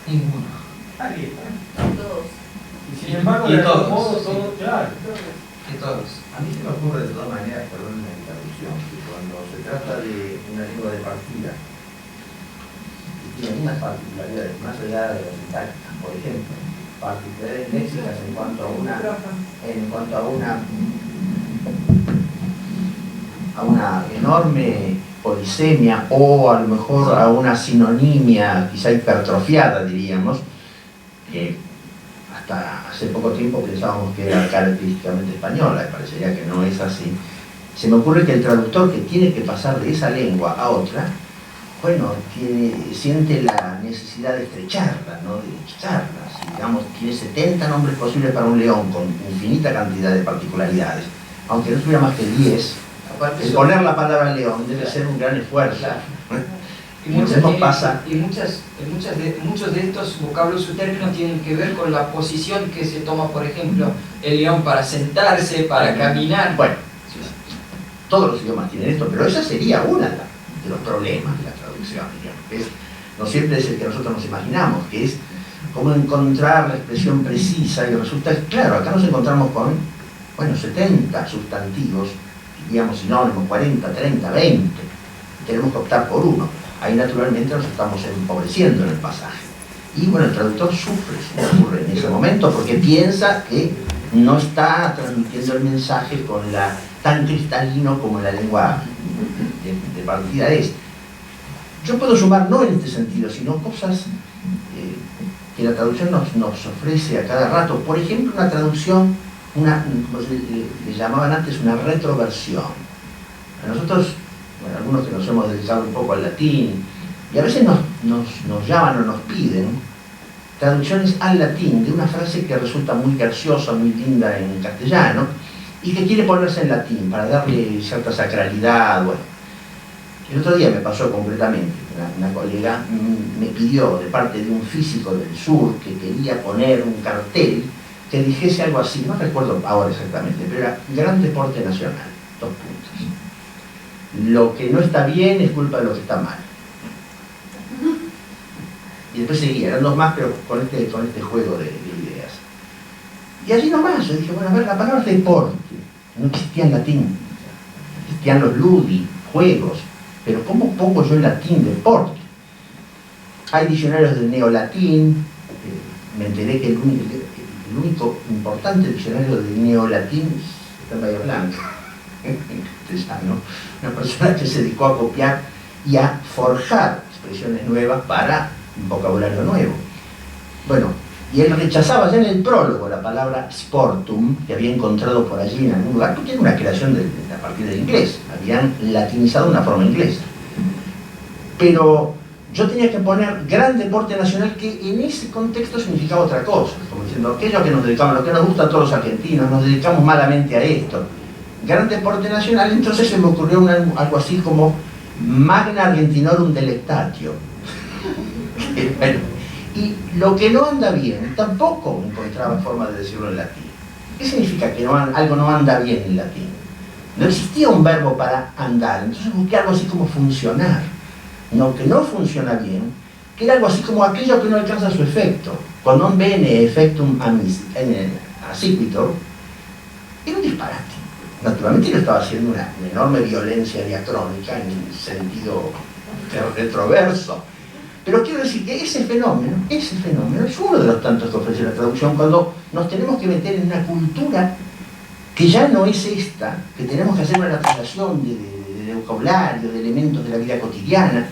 Ninguno. Ahí está. Todos. Y sin embargo, de algún modo, todos, claro. De todos. A mí se me ocurre de todas maneras, perdón la interrupción, que cuando se trata de una lengua de partida, que tiene unas particularidades más allá de las sintácticas, por ejemplo, particularidades léxicas en cuanto a una enorme polisemia, o a lo mejor a una sinonimia quizá hipertrofiada, diríamos, que hasta hace poco tiempo pensábamos que era característicamente española, y parecería que no es así. Se me ocurre que el traductor que tiene que pasar de esa lengua a otra, bueno, siente la necesidad de estrecharla, ¿no? De quitarla. Si, digamos, tiene 70 nombres posibles para un león con infinita cantidad de particularidades, aunque no tuviera más que 10, el poner la palabra león debe ser un gran esfuerzo. Claro. Y muchos de estos vocablos o términos tienen que ver con la posición que se toma, por ejemplo, el león para sentarse, para caminar. Bueno, todos los idiomas tienen esto, pero esa sería una de los problemas de la traducción, digamos. No siempre es el que nosotros nos imaginamos, que es cómo encontrar la expresión precisa, y resulta, claro, acá nos encontramos con, bueno, 70 sustantivos, digamos sinónimos, 40, 30, 20, tenemos que optar por uno. ahí naturalmente nos estamos empobreciendo en el pasaje. Y bueno, el traductor sufre, se ocurre en ese momento, porque piensa que no está transmitiendo el mensaje con tan cristalino como la lengua de partida es. Yo puedo sumar no en este sentido, sino cosas que la traducción nos ofrece a cada rato. Por ejemplo, una traducción, como le llamaban antes, una retroversión. A nosotros, bueno, algunos que nos hemos dedicado un poco al latín, y a veces nos llaman o nos piden traducciones al latín de una frase que resulta muy graciosa, muy linda en castellano, y que quiere ponerse en latín para darle cierta sacralidad. Bueno, el otro día me pasó concretamente, una colega me pidió de parte de un físico del sur que quería poner un cartel que dijese algo así, no recuerdo ahora exactamente, pero era gran deporte nacional, 2 puntos. Lo que no está bien es culpa de lo que está mal. Y después seguía, eran 2 más, pero con este juego de ideas. Y allí nomás, yo dije, bueno, a ver, la palabra deporte no existía en latín. Existían los ludi, juegos, pero ¿cómo pongo yo en latín deporte? Hay diccionarios del neolatín, me enteré que el único importante diccionario del neolatín está en Bahía Blanca, una persona que se dedicó a copiar y a forjar expresiones nuevas para un vocabulario nuevo. Bueno, y él rechazaba ya en el prólogo la palabra sportum, que había encontrado por allí en algún lugar, porque era una creación a partir del inglés, habían latinizado una forma inglesa. Pero yo tenía que poner gran deporte nacional, que en ese contexto significaba otra cosa, como diciendo, aquello que nos dedicamos, lo que nos gusta a todos los argentinos, nos dedicamos malamente a esto. Gran deporte nacional, entonces se me ocurrió algo así como Magna Argentinorum Delectatio. Bueno, y lo que no anda bien, tampoco encontraba forma de decirlo en latín. ¿Qué significa que algo no anda bien en latín? No existía un verbo para andar, entonces busqué algo así como funcionar. No, que no funciona bien, que era algo así como aquello que no alcanza su efecto. Cuando non bene effectum accipitor, era un disparate. Naturalmente yo estaba haciendo una enorme violencia diacrónica en sentido retroverso. Pero quiero decir que ese fenómeno es uno de los tantos que ofrece la traducción, cuando nos tenemos que meter en una cultura que ya no es esta, que tenemos que hacer una naturalización de vocabulario, de elementos de la vida cotidiana,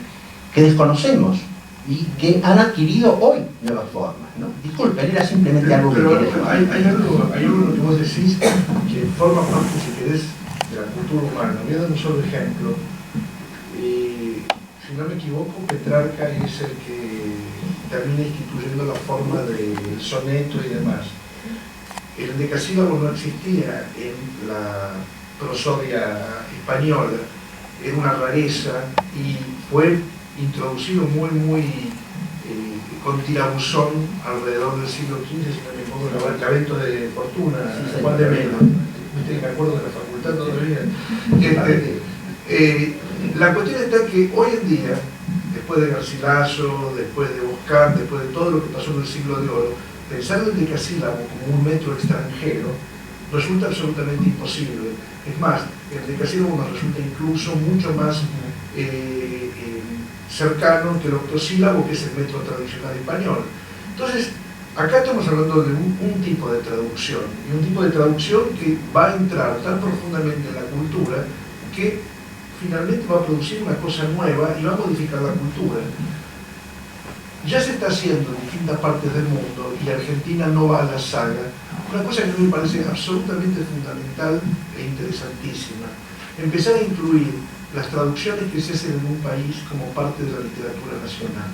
que desconocemos y que han adquirido hoy nuevas formas, ¿no? Disculpen, era simplemente algo que quería decir. Hay algo que vos decís que forma parte, si querés, de la cultura humana. Voy a dar un solo ejemplo. Si no me equivoco, Petrarca es el que termina instituyendo la forma del soneto y demás. El decasílabo no existía en la prosodia española, era una rareza y fue introducido muy con tirabuzón alrededor del siglo XV, si no me equivoco, el Cavento de Fortuna, Juan de Melo. Me acuerdo de la facultad todavía. La cuestión está que hoy en día, después de Garcilaso, después de Boscán, después de todo lo que pasó en el siglo de oro, pensar en el decasílabo como un metro extranjero resulta absolutamente imposible. Es más, el decasílabo nos resulta incluso mucho más cercano que el octosílabo, que es el metro tradicional español. Entonces, acá estamos hablando de un tipo de traducción, y un tipo de traducción que va a entrar tan profundamente en la cultura que finalmente va a producir una cosa nueva y va a modificar la cultura. Ya se está haciendo en distintas partes del mundo, y Argentina no va a la saga, una cosa que a mí me parece absolutamente fundamental e interesantísima: empezar a incluir las traducciones que se hacen en un país como parte de la literatura nacional.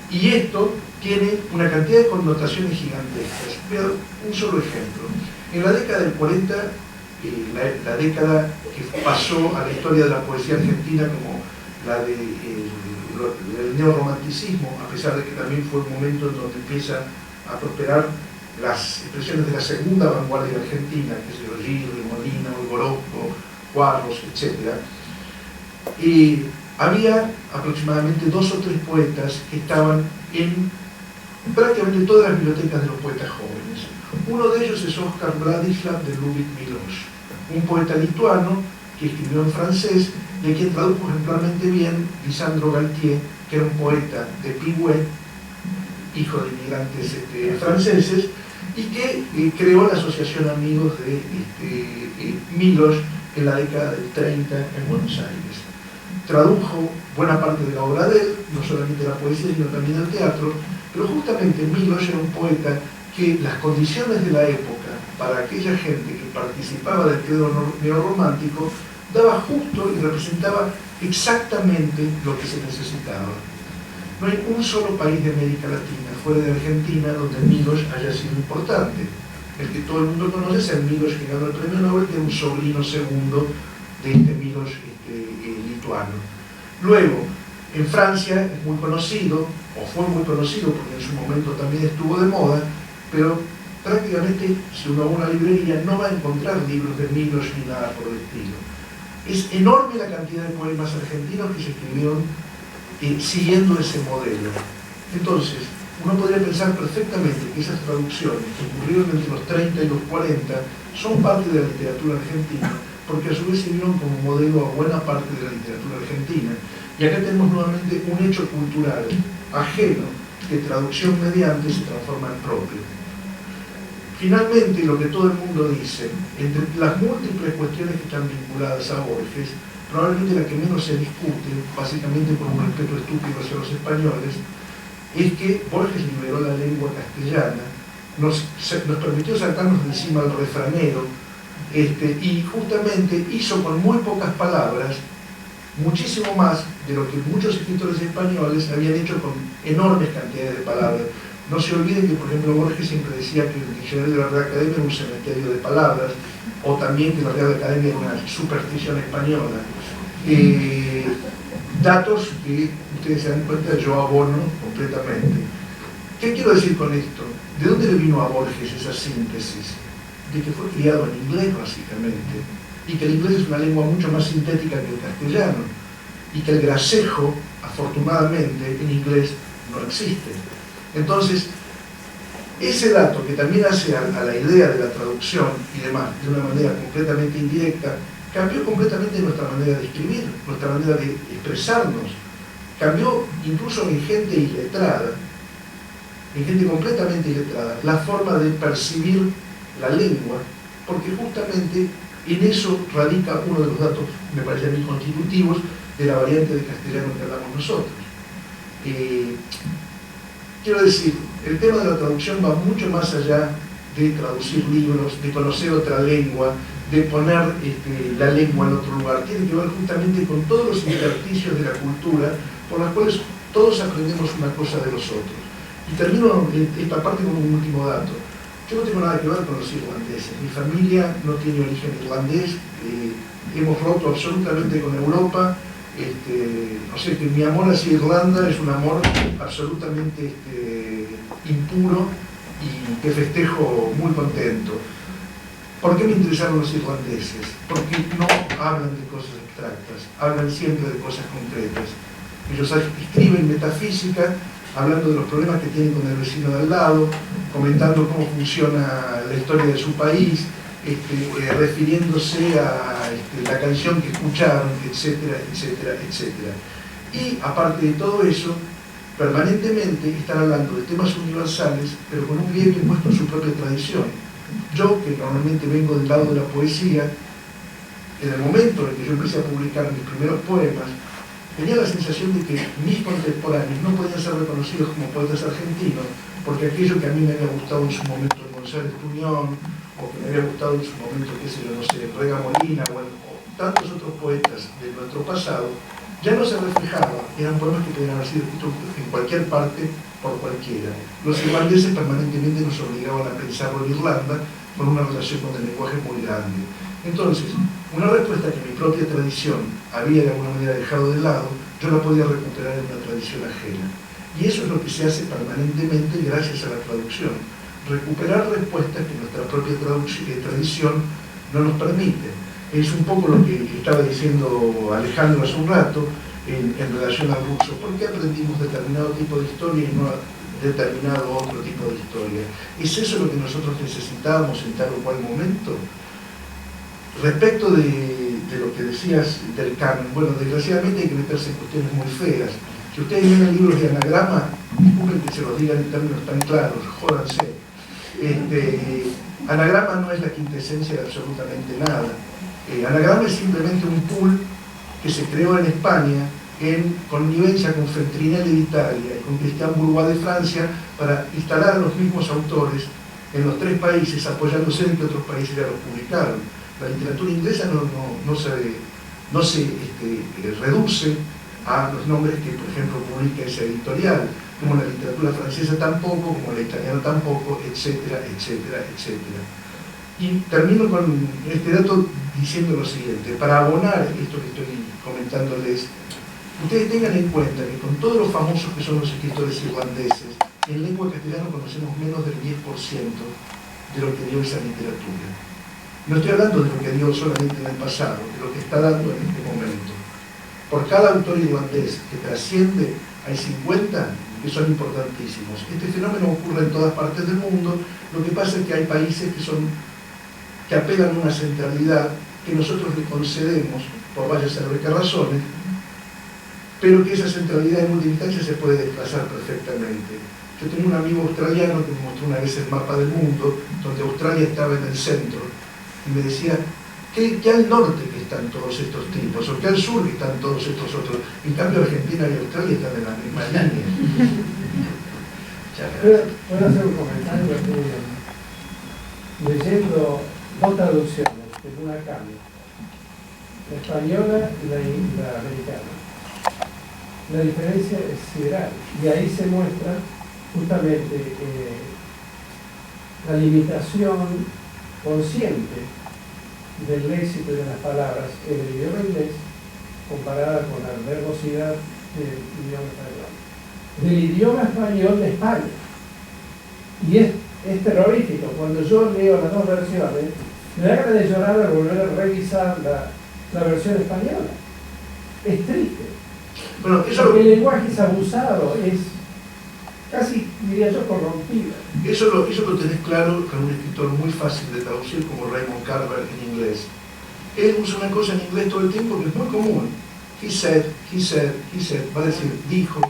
Y esto tiene una cantidad de connotaciones gigantescas. Voy a dar un solo ejemplo. En la década del 40, la década que pasó a la historia de la poesía argentina como la del neorromanticismo, a pesar de que también fue un momento en donde empieza a prosperar las expresiones de la segunda vanguardia argentina, que es el Gil, Molina, Orozco, Cuadros, etc. Y había aproximadamente 2 o 3 poetas que estaban en prácticamente todas las bibliotecas de los poetas jóvenes. Uno de ellos es Oskar Vladislav de Ludwig Miloš, un poeta lituano que escribió en francés de quien tradujo ejemplarmente bien Lisandro Galtier, que era un poeta de Pigüé, hijo de inmigrantes franceses, y que creó la Asociación Amigos de Miloš en la década del 30 en Buenos Aires. Tradujo buena parte de la obra de él, no solamente la poesía, sino también el teatro, pero justamente Miloš era un poeta que las condiciones de la época, para aquella gente que participaba del credo neorromántico, daba justo y representaba exactamente lo que se necesitaba. No hay un solo país de América Latina, fuera de Argentina, donde Miloš haya sido importante. El que todo el mundo conoce es el Miloš que ganó el premio Nobel, que era un sobrino segundo de este Miloš lituano. Luego, en Francia es muy conocido, o fue muy conocido porque en su momento también estuvo de moda, pero prácticamente si uno va a una librería no va a encontrar libros de Miloš ni nada por el estilo. Es enorme la cantidad de poemas argentinos que se escribieron siguiendo ese modelo. Entonces, uno podría pensar perfectamente que esas traducciones que ocurrieron entre los 30 y los 40 son parte de la literatura argentina, porque a su vez sirvieron como modelo a buena parte de la literatura argentina. Y acá tenemos nuevamente un hecho cultural ajeno que traducción mediante se transforma en propio. Finalmente, lo que todo el mundo dice, entre las múltiples cuestiones que están vinculadas a Borges, probablemente la que menos se discute, básicamente por un respeto estúpido hacia los españoles, es que Borges liberó la lengua castellana, nos permitió sacarnos de encima el refranero, y justamente hizo con muy pocas palabras muchísimo más de lo que muchos escritores españoles habían hecho con enormes cantidades de palabras. No se olviden que, por ejemplo, Borges siempre decía que el diccionario de la Real Academia era un cementerio de palabras, o también que la Real Academia era una superstición española. Datos que ustedes se dan cuenta, yo abono completamente. ¿Qué quiero decir con esto? ¿De dónde le vino a Borges esa síntesis? De que fue criado en inglés, básicamente, y que el inglés es una lengua mucho más sintética que el castellano, y que el gracejo, afortunadamente, en inglés no existe. Entonces, ese dato que también hace a la idea de la traducción y demás, de una manera completamente indirecta, cambió completamente nuestra manera de escribir, nuestra manera de expresarnos, cambió incluso en gente iletrada, en gente completamente iletrada, la forma de percibir la lengua, porque justamente en eso radica uno de los datos, me parece a mí, constitutivos de la variante de castellano que hablamos nosotros. Quiero decir, el tema de la traducción va mucho más allá de traducir libros, de conocer otra lengua, de poner la lengua en otro lugar. Tiene que ver justamente con todos los intersticios de la cultura por los cuales todos aprendemos una cosa de los otros. Y termino esta parte con un último dato. Yo no tengo nada que ver con los irlandeses. Mi familia no tiene origen irlandés. Hemos roto absolutamente con Europa. O sea que mi amor hacia Irlanda es un amor absolutamente impuro y que festejo muy contento. ¿Por qué me interesaron los irlandeses? Porque no hablan de cosas abstractas, hablan siempre de cosas concretas. Ellos escriben metafísica, hablando de los problemas que tienen con el vecino de al lado, comentando cómo funciona la historia de su país, refiriéndose a la canción que escucharon, etcétera, etcétera, etcétera. Y aparte de todo eso, permanentemente están hablando de temas universales, pero con un riesgo impuesto en su propia tradición. Yo, que normalmente vengo del lado de la poesía, en el momento en que yo empecé a publicar mis primeros poemas, tenía la sensación de que mis contemporáneos no podían ser reconocidos como poetas argentinos, porque aquello que a mí me había gustado en su momento de González Tuñón, o que me había gustado en su momento, qué sé yo, no sé, Rega Molina, o tantos otros poetas de nuestro pasado, ya no se reflejaba, eran poemas que podían haber sido escritos en cualquier parte, por cualquiera. Los irlandeses permanentemente nos obligaban a pensarlo en Irlanda con una relación con el lenguaje muy grande. Entonces, una respuesta que mi propia tradición había de alguna manera dejado de lado, yo la podía recuperar en una tradición ajena. Y eso es lo que se hace permanentemente gracias a la traducción. Recuperar respuestas que nuestra propia tradición no nos permite. Es un poco lo que estaba diciendo Alejandro hace un rato en relación al ruso. ¿Por qué aprendimos determinado tipo de historia y no determinado otro tipo de historia? ¿Es eso lo que nosotros necesitábamos en tal o cual momento? Respecto de de lo que decías del canon. Bueno, desgraciadamente hay que meterse en cuestiones muy feas. Si ustedes leen libros de anagrama, disculpen que se los digan en términos tan claros, jódanse. Anagrama no es la quintesencia de absolutamente nada. Anagrama es simplemente un pool que se creó en España en connivencia con Feltrinelli de Italia y con Christian Bourgois de Francia para instalar a los mismos autores en los 3 países, apoyándose en que otros países ya los publicaron. La literatura inglesa no se reduce a los nombres que, por ejemplo, publica esa editorial, como la literatura francesa tampoco, como la italiana tampoco, etcétera, etcétera, etcétera. Y termino con este dato diciendo lo siguiente: para abonar esto que estoy comentándoles, ustedes tengan en cuenta que con todos los famosos que son los escritores irlandeses, en lengua castellana conocemos menos del 10% de lo que dio esa literatura. No estoy hablando de lo que dio solamente en el pasado, de lo que está dando en este momento. Por cada autor irlandés que trasciende, hay 50 que son importantísimos. Este fenómeno ocurre en todas partes del mundo. Lo que pasa es que hay países que apelan a una centralidad que nosotros le concedemos, por vaya a saber qué razones, pero que esa centralidad en última instancia se puede desplazar perfectamente. Yo tengo un amigo australiano que me mostró una vez el mapa del mundo, donde Australia estaba en el centro, y me decía que al norte que están todos estos tipos, o que al sur que están todos estos otros. En cambio, Argentina y Australia están en la misma línea. ¿Puedo hacer un comentario? Leyendo 2 traducciones, en una cambio, la española y la americana, la diferencia es sideral, y ahí se muestra justamente la limitación consciente del léxico y de las palabras en el idioma inglés comparada con la verbosidad del idioma español. Del idioma español de España. Y es terrorífico. Cuando yo leo las 2 versiones, me da ganas de llorar al volver a revisar la versión española. Es triste. Bueno, porque el lenguaje es abusado, es casi, diría yo, corrompido. Eso lo tenés claro con un escritor muy fácil de traducir como Raymond Carver en inglés. Él usa una cosa en inglés todo el tiempo que es muy común. He said, va a decir dijo.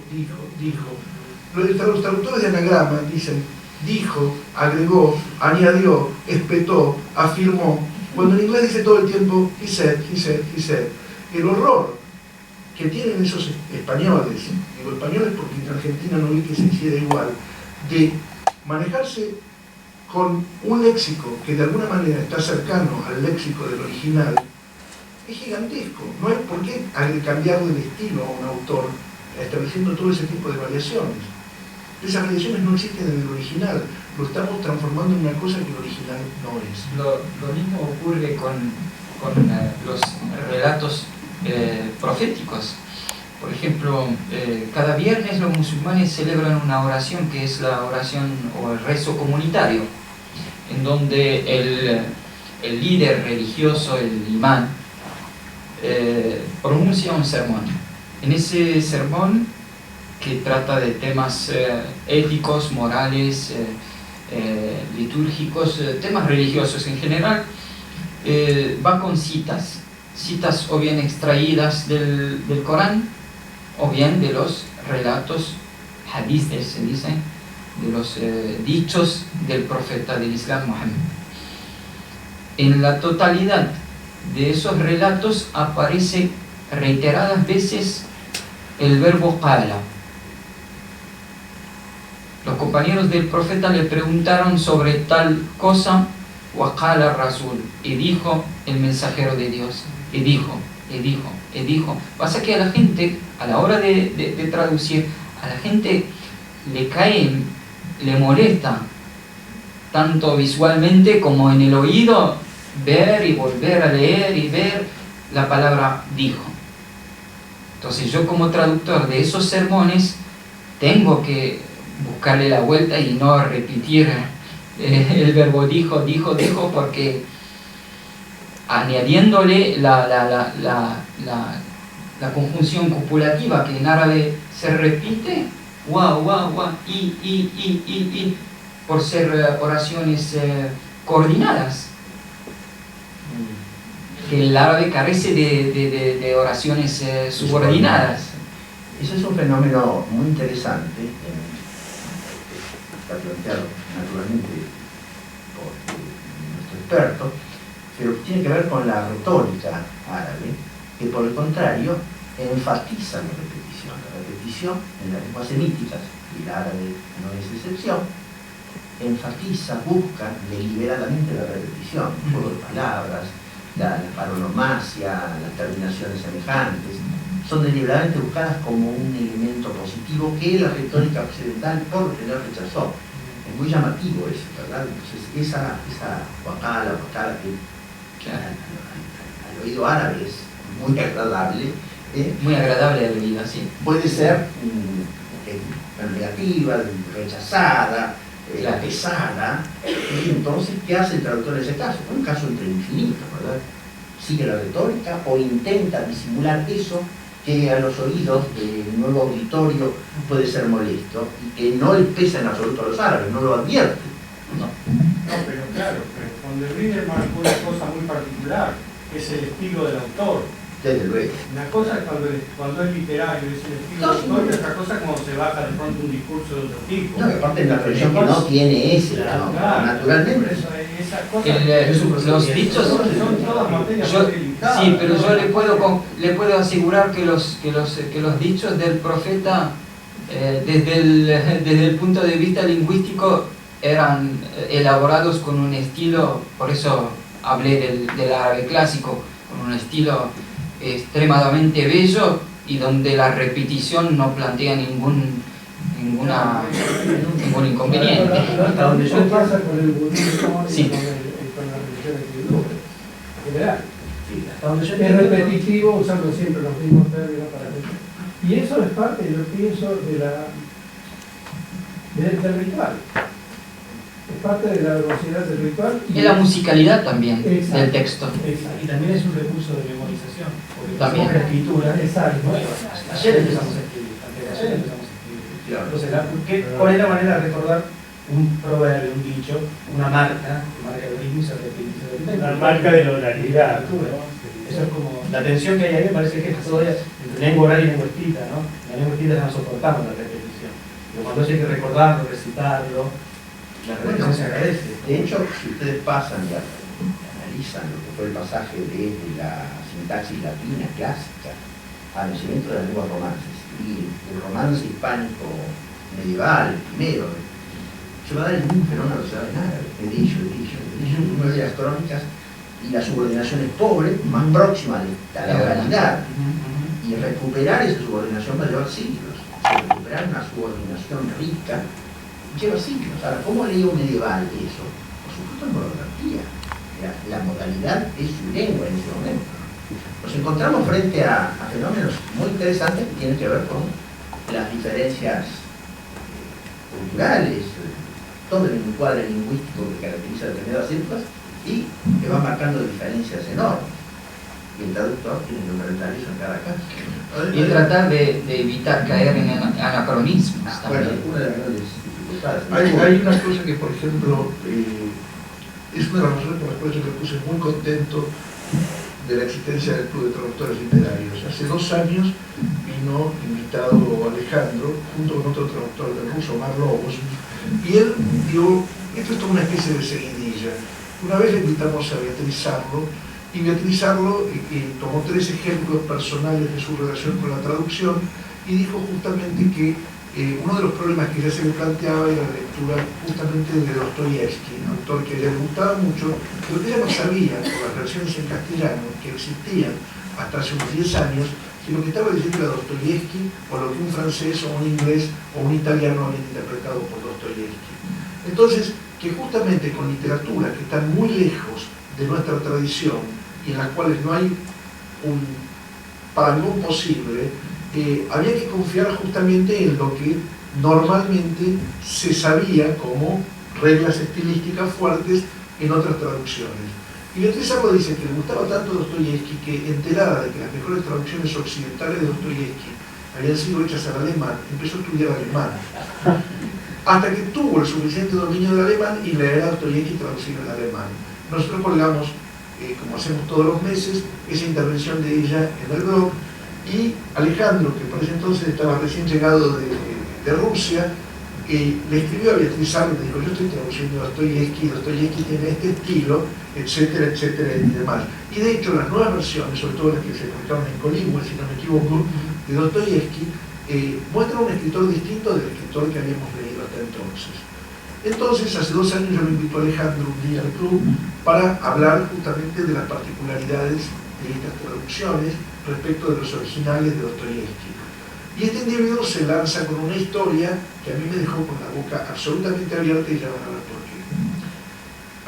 Los traductores de anagrama dicen dijo, agregó, añadió, espetó, afirmó. Cuando en inglés dice todo el tiempo he said. El horror que tienen esos españoles, digo españoles porque en Argentina no vi que se hiciera igual, de manejarse con un léxico que de alguna manera está cercano al léxico del original, es gigantesco. No hay por qué cambiarle el estilo a un autor estableciendo todo ese tipo de variaciones. Esas variaciones no existen en el original, lo estamos transformando en una cosa que el original no es. Lo mismo ocurre con los relatos proféticos. Por ejemplo, cada viernes los musulmanes celebran una oración que es la oración o el rezo comunitario, en donde el líder religioso, el imán, pronuncia un sermón. En ese sermón, que trata de temas éticos, morales, litúrgicos, temas religiosos en general, va con citas o bien extraídas del Corán, o bien de los relatos, hadíces se dicen, de los dichos del profeta del Islam, Muhammad. En la totalidad de esos relatos aparece reiteradas veces el verbo qala. Los compañeros del profeta le preguntaron sobre tal cosa, wa qala rasul, y dijo el mensajero de Dios, y dijo. Pasa que a la gente, a la hora de traducir, a la gente le molesta, tanto visualmente como en el oído, ver y volver a leer y ver la palabra dijo. Entonces yo, como traductor de esos sermones, tengo que buscarle la vuelta y no repetir el verbo dijo, porque añadiéndole la conjunción copulativa que en árabe se repite, y, por ser oraciones coordinadas. que el árabe carece de oraciones subordinadas. Eso es un fenómeno muy interesante, está planteado naturalmente por nuestro experto, pero tiene que ver con la retórica árabe, que por el contrario enfatiza la repetición. La repetición en las lenguas semíticas, y el árabe no es excepción, enfatiza, busca deliberadamente la repetición, el juego de palabras, la paronomasia, las terminaciones semejantes, son deliberadamente buscadas como un elemento positivo que la retórica occidental por lo general rechazó. Es muy llamativo eso, ¿verdad? Entonces, esa guacala que al oído árabe es muy agradable, muy agradable al oído, sí. Puede ser negativa, rechazada, Claro. pesada, y entonces, ¿qué hace el traductor en ese caso? Un caso entre infinitos, ¿verdad? Sigue la retórica o intenta disimular eso que a los oídos del nuevo auditorio puede ser molesto y que no le pesa en absoluto a los árabes, no lo advierte. No, pero claro, pero cuando Riemann marcó una cosa muy particular, que es el estilo del autor. Desde luego. Una cosa es cuando es literario, es el estilo del autor, y otra cosa es cuando se baja de pronto un discurso de otro tipo. No, que aparte es la tradición que no tiene ese, ¿no? Naturalmente. Por eso, esas cosas Los dichos son todas materias muy delicadas. sí, pero yo le puedo asegurar que los dichos del profeta desde el punto de vista lingüístico eran elaborados con un estilo, por eso hablé del árabe clásico, con un estilo extremadamente bello y donde la repetición no plantea ningún inconveniente. Hasta donde yo pasa con el budismo y Sí. con las religiones hindúes, en general. Sí, hasta donde yo Es entiendo, repetitivo, usando siempre los mismos términos para repetir. Y eso es parte, yo pienso, del ritual. Es parte de la velocidad del ritual. Y la musicalidad también Exacto. del texto. Y también es un recurso de memorización, porque También. hacemos la escritura, Exacto. ayer empezamos a escribir, antes de ayer empezamos a escribir. claro, Entonces, ¿cuál es la manera de recordar un proverbio, un dicho, una marca de ritmo y se repite? La marca de la oralidad. Eso es como, la tensión que hay ahí me parece que es todavía entre lengua oral y lengua escrita, ¿no? La lengua escrita ya no soportamos la repetición, pero cuando hay que recordarlo, recitarlo, la repetición se agradece. de hecho, si ustedes pasan y analizan lo que fue el pasaje desde la sintaxis latina clásica al nacimiento de las lenguas romances y el romance hispánico medieval, primero, se va a dar el mismo fenómeno que se da en árabe, de dicho. Uno de las crónicas y la subordinación es pobre, más próxima a la oralidad, y recuperar esa subordinación va a llevar siglos. Recuperar una subordinación rica lleva siglos. Ahora, ¿cómo lee un medieval eso? Por supuesto en monografía. La modalidad es su lengua en ese momento. Nos encontramos frente a fenómenos muy interesantes que tienen que ver con las diferencias culturales, todo el encuadre lingüístico que caracteriza determinadas épocas y que va marcando diferencias enormes. Y el traductor tiene que enfrentar eso en cada caso. Y tratar de evitar caer en anacronismos Bueno, también. una de las grandes dificultades. Hay una cosa que, por ejemplo, es una de las razones por las cuales yo me puse muy contento de la existencia del Club de Traductores Literarios. Hace 2 años vino invitado Alejandro, junto con otro traductor del ruso, Omar Lobos, y él dio, esto es toda una especie de seguidilla. Una vez le invitamos a Beatrizarlo, y Beatrizarlo tomó 3 ejemplos personales de su relación con la traducción, y dijo justamente que uno de los problemas que ya se le planteaba era la lectura justamente de Dostoyevsky, un autor que a ella le gustaba mucho, pero que ella no sabía, por las versiones en castellano que existían hasta hace unos 10 años, que lo que estaba diciendo era Dostoyevsky o lo que un francés o un inglés o un italiano habían interpretado por Dostoyevsky. Entonces, que justamente con literatura que están muy lejos de nuestra tradición y en las cuales no hay un parangón posible, había que confiar justamente en lo que normalmente se sabía como reglas estilísticas fuertes en otras traducciones. Y Beatrizarlo dice que le gustaba tanto Dostoyevsky que, enterada de que las mejores traducciones occidentales de Dostoyevsky habían sido hechas al alemán, empezó a estudiar alemán. Hasta que tuvo el suficiente dominio del alemán y leer a Dostoyevsky traducido en alemán. Nosotros colgamos como hacemos todos los meses, esa intervención de ella en el blog. Y Alejandro, que por ese entonces estaba recién llegado de Rusia, le escribió a Beatriz Arlt, le dijo: yo estoy traduciendo Dostoyevski tiene este estilo, etcétera, etcétera y demás. Y de hecho las nuevas versiones, sobre todo las que se publicaron en Colingüe, si no me equivoco, de Dostoyevski, muestran un escritor distinto del escritor que habíamos leído hasta entonces. Entonces, hace 2 años yo me invito a Alejandro un día al club para hablar justamente de las particularidades de estas traducciones respecto de los originales de Dostoyevski. Y este individuo se lanza con una historia que a mí me dejó con la boca absolutamente abierta, y ya van a ver por qué.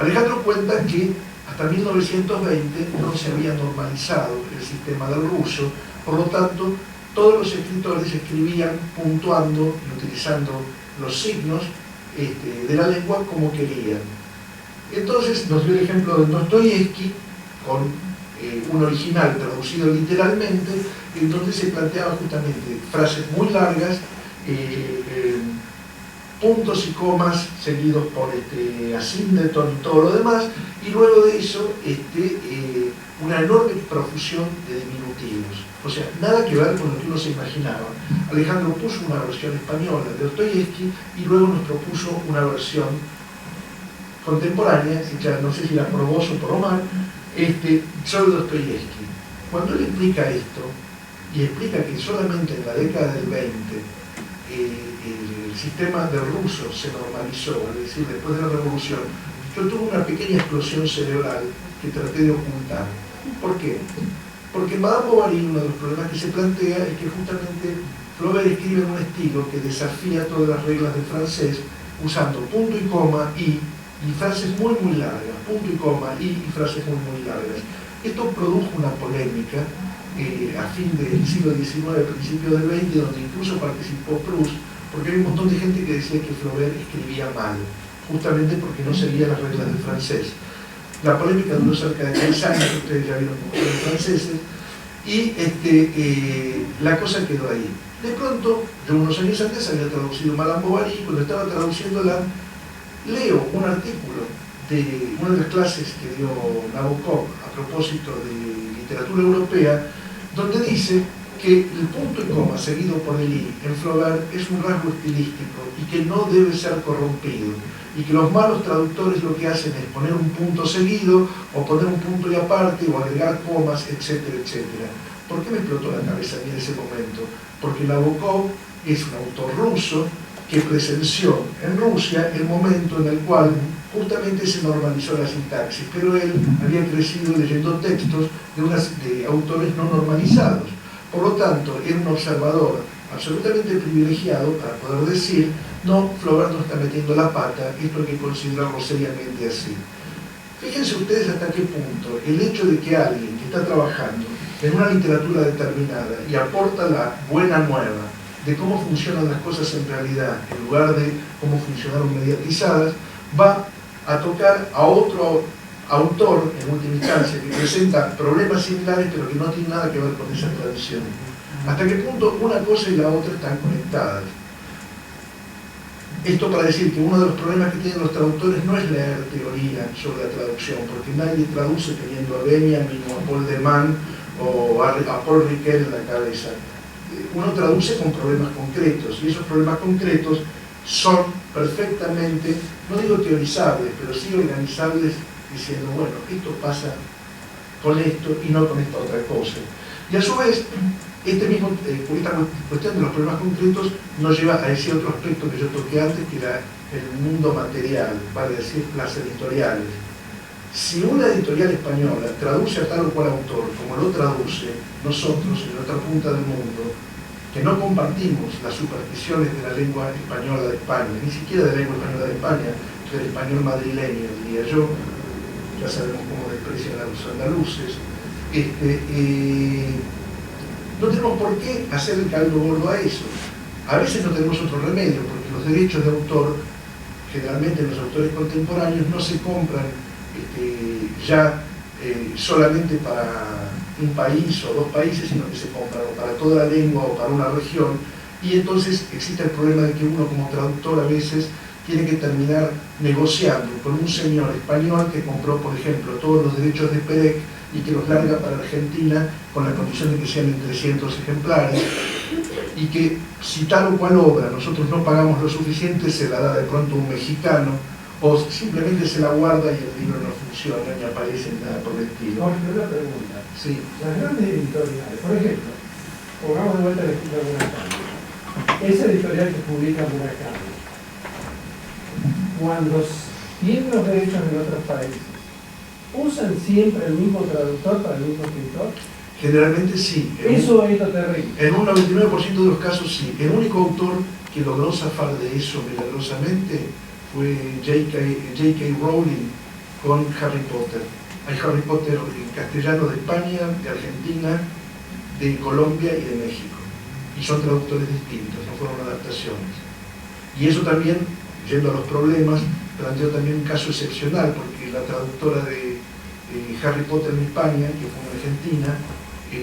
Alejandro cuenta que hasta 1920 no se había normalizado el sistema del ruso, por lo tanto todos los escritores escribían puntuando y utilizando los signos de la lengua como querían. Entonces nos dio el ejemplo de Dostoyevski con un original traducido literalmente, en donde se planteaba justamente frases muy largas, puntos y comas seguidos por asíndeton y todo lo demás, y luego de eso una enorme profusión de diminutivos. O sea, nada que ver con lo que uno se imaginaba. Alejandro puso una versión española de Dostoyevski y luego nos propuso una versión contemporánea, ya no sé si la por vos o por Omar, sobre Dostoyevski. Cuando él explica esto, y explica que solamente en la década del 20 el sistema del ruso se normalizó, es decir, después de la revolución, yo tuve una pequeña explosión cerebral que traté de ocultar. ¿Por qué? Porque en Madame Bovary uno de los problemas que se plantea es que justamente Flaubert escribe en un estilo que desafía todas las reglas del francés, usando punto y coma y frases muy muy largas, punto y coma y frases muy muy largas. Esto produjo una polémica a fin del siglo XIX, principio del XX, donde incluso participó Proust, porque había un montón de gente que decía que Flaubert escribía mal, justamente porque no seguía las reglas del francés. La polémica duró cerca de 3 años, ustedes ya vieron cómo fueron franceses, y la cosa quedó ahí. De pronto, yo unos años antes había traducido Madame Bovary, y cuando estaba traduciéndola, leo un artículo de una de las clases que dio Nabokov a propósito de literatura europea, donde dice que el punto y coma seguido por el i en Flaubert es un rasgo estilístico y que no debe ser corrompido, y que los malos traductores lo que hacen es poner un punto seguido o poner un punto y aparte o agregar comas, etcétera, etcétera. ¿Por qué me explotó la cabeza a mí en ese momento? Porque Nabokov es un autor ruso que presenció en Rusia el momento en el cual justamente se normalizó la sintaxis, pero él había crecido leyendo textos de autores no normalizados. Por lo tanto, era un observador absolutamente privilegiado para poder decir: no, Flaubert no está metiendo la pata, esto hay que considerarlo seriamente así. Fíjense ustedes hasta qué punto el hecho de que alguien que está trabajando en una literatura determinada y aporta la buena nueva de cómo funcionan las cosas en realidad, en lugar de cómo funcionaron mediatizadas, va a tocar a otro autor, en última instancia, que presenta problemas similares, pero que no tiene nada que ver con esa tradición. ¿Hasta qué punto una cosa y la otra están conectadas? Esto para decir que uno de los problemas que tienen los traductores no es leer teoría sobre la traducción, porque nadie traduce teniendo a Benjamin o a Paul de Man o a Paul Riquet en la cabeza. Uno traduce con problemas concretos, y esos problemas concretos son perfectamente, no digo teorizables, pero sí organizables, diciendo: bueno, esto pasa con esto y no con esta otra cosa. Y a su vez, esta cuestión de los problemas concretos nos lleva a ese otro aspecto que yo toqué antes, que era el mundo material, vale decir, las editoriales. Si una editorial española traduce a tal o cual autor como lo traduce, nosotros en otra punta del mundo, que no compartimos las supersticiones de la lengua española de España, ni siquiera de la lengua española de España, del español madrileño, diría yo, ya sabemos cómo desprecian a los andaluces, no tenemos por qué hacer el caldo gordo a eso. A veces no tenemos otro remedio, porque los derechos de autor, generalmente los autores contemporáneos, no se compran ya solamente para un país o 2 países, sino que se compran o para toda la lengua o para una región, y entonces existe el problema de que uno como traductor a veces tiene que terminar negociando con un señor español que compró, por ejemplo, todos los derechos de Perec y que los larga para Argentina con la condición de que sean en 300 ejemplares, y que si tal o cual obra nosotros no pagamos lo suficiente, se la da de pronto un mexicano, o simplemente se la guarda y el libro no funciona ni aparece nada por el estilo. Jorge, una pregunta. Sí. Las grandes editoriales, por ejemplo, pongamos de vuelta el ejemplo de Murakami. Esa editorial que publica Murakami, cuando tiene los derechos en otros países, ¿usan siempre el mismo traductor para el mismo escritor? Generalmente sí. Eso es lo terrible. En un 99% de los casos sí. El único autor que logró zafar de eso milagrosamente fue J.K. Rowling con Harry Potter. Hay Harry Potter en castellano de España, de Argentina, de Colombia y de México. Y son traductores distintos, no fueron adaptaciones. Y eso también, yendo a los problemas, planteó también un caso excepcional, porque la traductora de Harry Potter en España, que fue una argentina,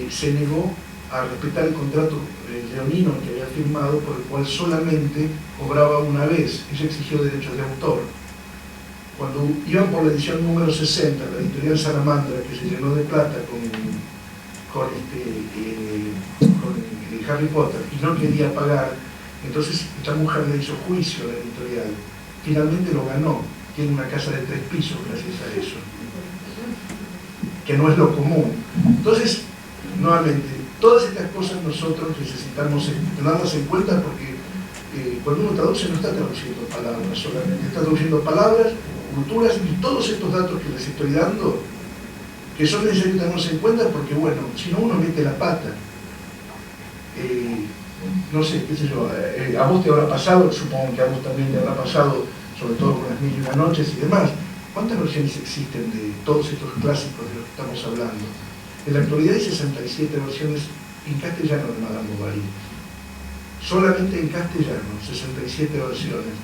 se negó a respetar el contrato leonino que había firmado, por el cual solamente cobraba una vez. Ella exigió derechos de autor. Cuando iban por la edición número 60, la editorial Salamandra, que se llenó de plata con Harry Potter y no quería pagar, entonces esta mujer le hizo juicio a la editorial. Finalmente lo ganó. Tiene una casa de 3 pisos gracias a eso, que no es lo común. Entonces, nuevamente, todas estas cosas nosotros necesitamos tenerlas en cuenta, porque cuando uno traduce no está traduciendo palabras solamente, está traduciendo palabras, culturas y todos estos datos que les estoy dando, que son necesarios tenerlos en cuenta, porque bueno, si no uno mete la pata. No sé, qué sé yo, a vos te habrá pasado, supongo que a vos también te habrá pasado, sobre todo con las 1001 noches y demás. ¿Cuántas versiones existen de todos estos clásicos de los que estamos hablando? En la actualidad hay 67 versiones en castellano de Madame Bovary. Solamente en castellano, 67 versiones.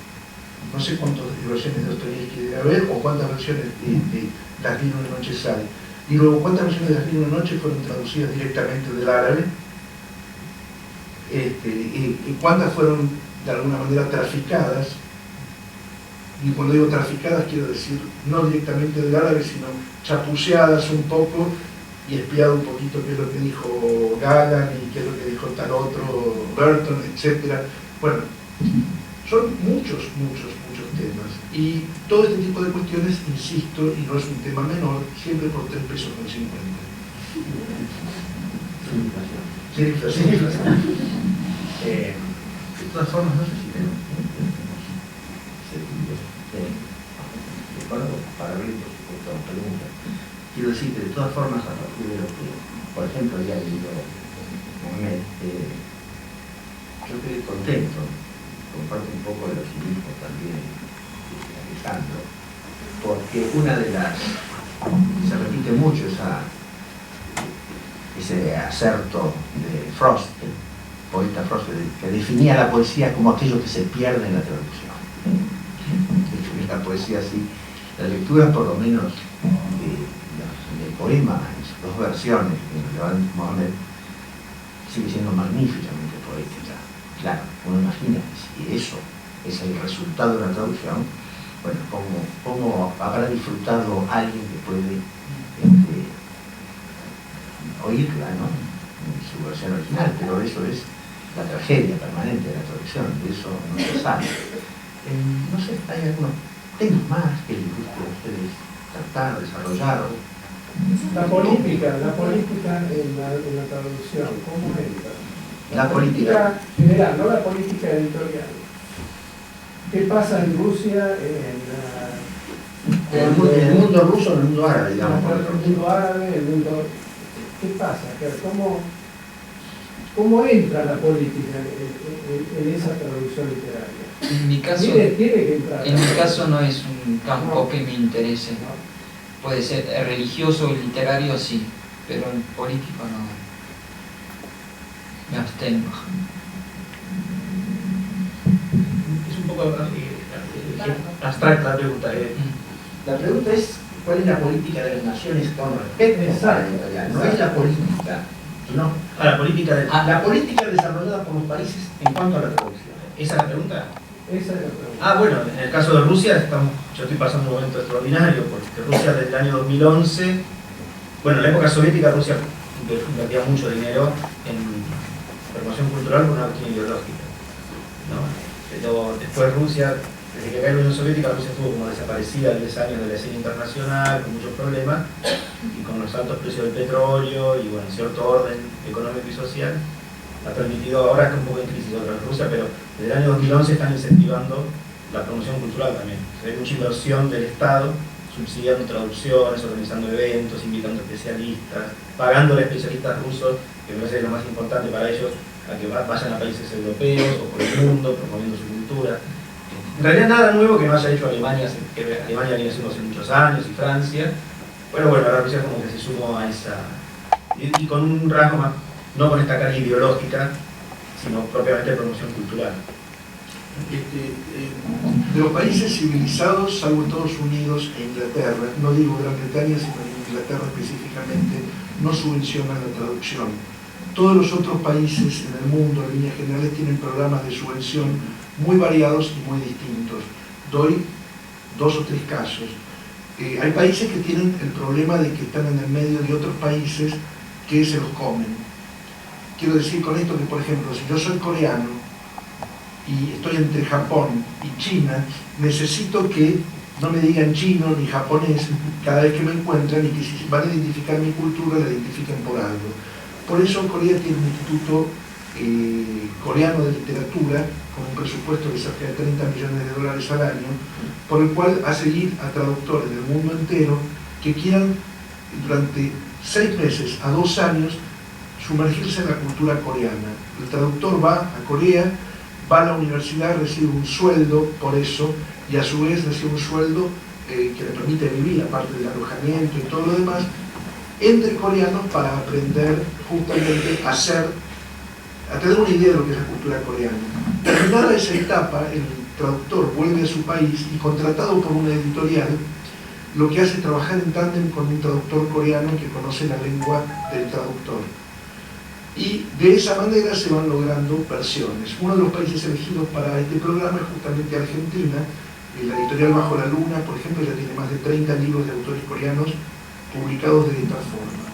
No sé cuántas versiones de Dostoyevsky debe haber o cuántas versiones de Las 1001 noches hay. Y luego, ¿cuántas versiones de Las 1001 noches fueron traducidas directamente del árabe? Y cuántas fueron de alguna manera traficadas. Y cuando digo traficadas quiero decir no directamente del árabe, sino chapuceadas un poco y espiado un poquito qué es lo que dijo Gagan y qué es lo que dijo tal otro, Burton, etc. Bueno, son muchos temas. Y todo este tipo de cuestiones, insisto, y no es un tema menor, siempre por 3 pesos con 50. Sin inflación. De todas formas, no sé si tenemos para abrir, por supuesto, a preguntas. Quiero decir que de todas formas, a partir de lo que, por ejemplo, había leído Mohamed, yo quedé contento, comparto un poco de los cinismo también de Alejandro, porque una de las, se repite mucho ese acerto de Frost, el poeta Frost, que definía la poesía como aquello que se pierde en la traducción. La poesía así, la lectura por lo menos del poema en sus 2 versiones, que nos levanta Mohamed, sigue siendo magníficamente poética. Claro, uno imagina que si eso es el resultado de la traducción, bueno, ¿cómo habrá disfrutado alguien que puede oírla, ¿no?, en su versión original? Pero eso es la tragedia permanente de la traducción, de eso no se sabe. No sé, ¿hay algunos temas más que les guste a ustedes tratar, desarrollar? La política en la traducción, ¿cómo entra? La política general, no la política editorial. ¿Qué pasa en Rusia, en el mundo ruso, en el mundo árabe, digamos? El mundo árabe, ¿qué pasa? ¿Cómo entra la política en esa traducción literaria? En mi caso, tiene que entrar. En mi caso no es un campo que me interese. Puede ser religioso o literario, sí, pero en político no. Me abstengo. Es un poco abstracta la pregunta. La pregunta es, ¿cuál es la política de las naciones con respecto a la editorial? No es la política, sino la política desarrollada por los países en cuanto a la traducción. ¿Esa es la pregunta? Esa es la pregunta. Ah, bueno, en el caso de Rusia, yo estoy pasando un momento extraordinario, porque Rusia desde el año 2011, bueno, en la época soviética Rusia invertía mucho dinero en promoción cultural por una cuestión ideológica, ¿no? Pero después Rusia, desde que cayó la Unión Soviética, Rusia estuvo como desaparecida 10 años de la escena internacional, con muchos problemas, y con los altos precios del petróleo y bueno, cierto orden económico y social, ha permitido, ahora está un poco en crisis otra vez Rusia, pero desde el año 2011 están incentivando la promoción cultural también. Hay mucha inversión del Estado, subsidiando traducciones, organizando eventos, invitando especialistas, pagándole a especialistas rusos, que me parece lo más importante para ellos, a que vayan a países europeos o por el mundo, promoviendo su cultura. En realidad nada nuevo que no haya hecho Alemania, que Alemania viene haciendo hace muchos años, y Francia, pero bueno, ahora Rusia como que se sumó a esa, y con un rasgo más, no con esta carga ideológica, sino propiamente de promoción cultural. De los países civilizados, salvo Estados Unidos e Inglaterra, no digo Gran Bretaña, sino Inglaterra específicamente, no subvencionan la traducción. Todos los otros países en el mundo, en líneas generales, tienen programas de subvención muy variados y muy distintos. Doy 2 o 3 casos. Hay países que tienen el problema de que están en el medio de otros países que se los comen. Quiero decir con esto que, por ejemplo, si yo soy coreano y estoy entre Japón y China, necesito que no me digan chino ni japonés cada vez que me encuentran, y que si van a identificar mi cultura, la identifiquen por algo. Por eso Corea tiene un instituto coreano de literatura con un presupuesto de cerca de $30 millones al año, por el cual hace ir a traductores del mundo entero que quieran durante 6 meses a 2 años sumergirse en la cultura coreana. El traductor va a Corea, va a la universidad, recibe un sueldo por eso, y a su vez recibe un sueldo que le permite vivir, aparte del alojamiento y todo lo demás, entre coreanos, para aprender justamente a tener una idea de lo que es la cultura coreana. Terminada esa etapa, el traductor vuelve a su país y, contratado por una editorial, lo que hace es trabajar en tándem con un traductor coreano que conoce la lengua del traductor. Y de esa manera se van logrando versiones. Uno de los países elegidos para este programa es justamente Argentina. La editorial Bajo la Luna, por ejemplo, ya tiene más de 30 libros de autores coreanos publicados de esta forma.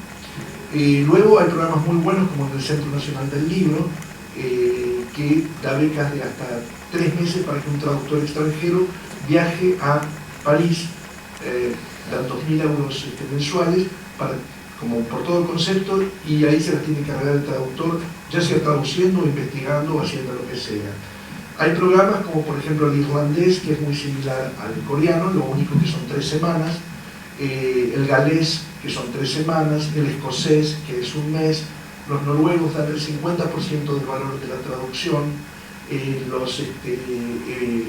Luego hay programas muy buenos como el del Centro Nacional del Libro, que da becas de hasta 3 meses para que un traductor extranjero viaje a París, dan 2.000 euros mensuales, como por todo el concepto, y ahí se las tiene que arreglar el traductor, ya sea traduciendo, investigando o haciendo lo que sea. Hay programas como por ejemplo el irlandés, que es muy similar al coreano, lo único que son 3 semanas, el galés, que son 3 semanas, el escocés, que es 1 mes, los noruegos dan el 50% del valor de la traducción, los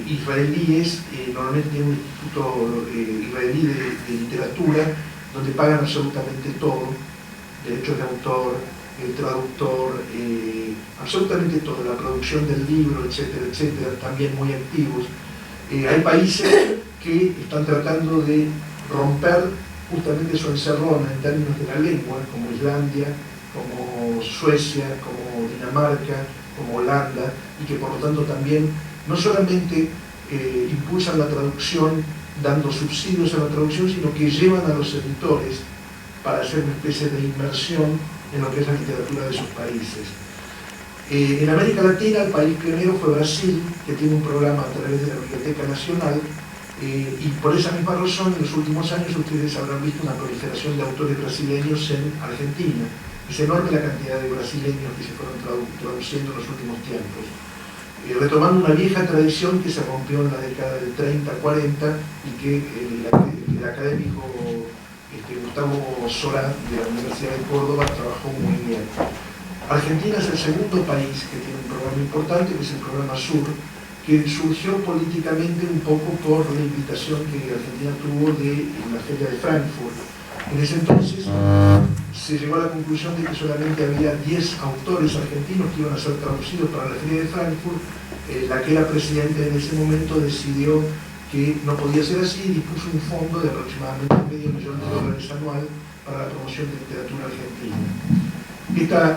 israelíes normalmente tienen un instituto israelí de literatura, donde pagan absolutamente todo, derechos de autor, el traductor, absolutamente todo, la producción del libro, etcétera, etcétera, también muy activos. Hay países que están tratando de romper justamente su encerrona en términos de la lengua, como Islandia, como Suecia, como Dinamarca, como Holanda, y que por lo tanto también no solamente impulsan la traducción dando subsidios a la traducción, sino que llevan a los editores para hacer una especie de inmersión en lo que es la literatura de sus países. En América Latina, el país pionero fue Brasil, que tiene un programa a través de la Biblioteca Nacional, y por esa misma razón, en los últimos años ustedes habrán visto una proliferación de autores brasileños en Argentina. Es enorme la cantidad de brasileños que se fueron traduciendo en los últimos tiempos. Retomando una vieja tradición que se rompió en la década del 30-40 y que el académico Gustavo Sora de la Universidad de Córdoba trabajó muy bien. Argentina es el segundo país que tiene un programa importante, que es el programa Sur, que surgió políticamente un poco por la invitación que Argentina tuvo de la Feria de Frankfurt. En ese entonces se llegó a la conclusión de que solamente había 10 autores argentinos que iban a ser traducidos para la Feria de Frankfurt. La que era presidenta en ese momento decidió que no podía ser así y dispuso un fondo de aproximadamente $500,000 anual para la promoción de literatura argentina.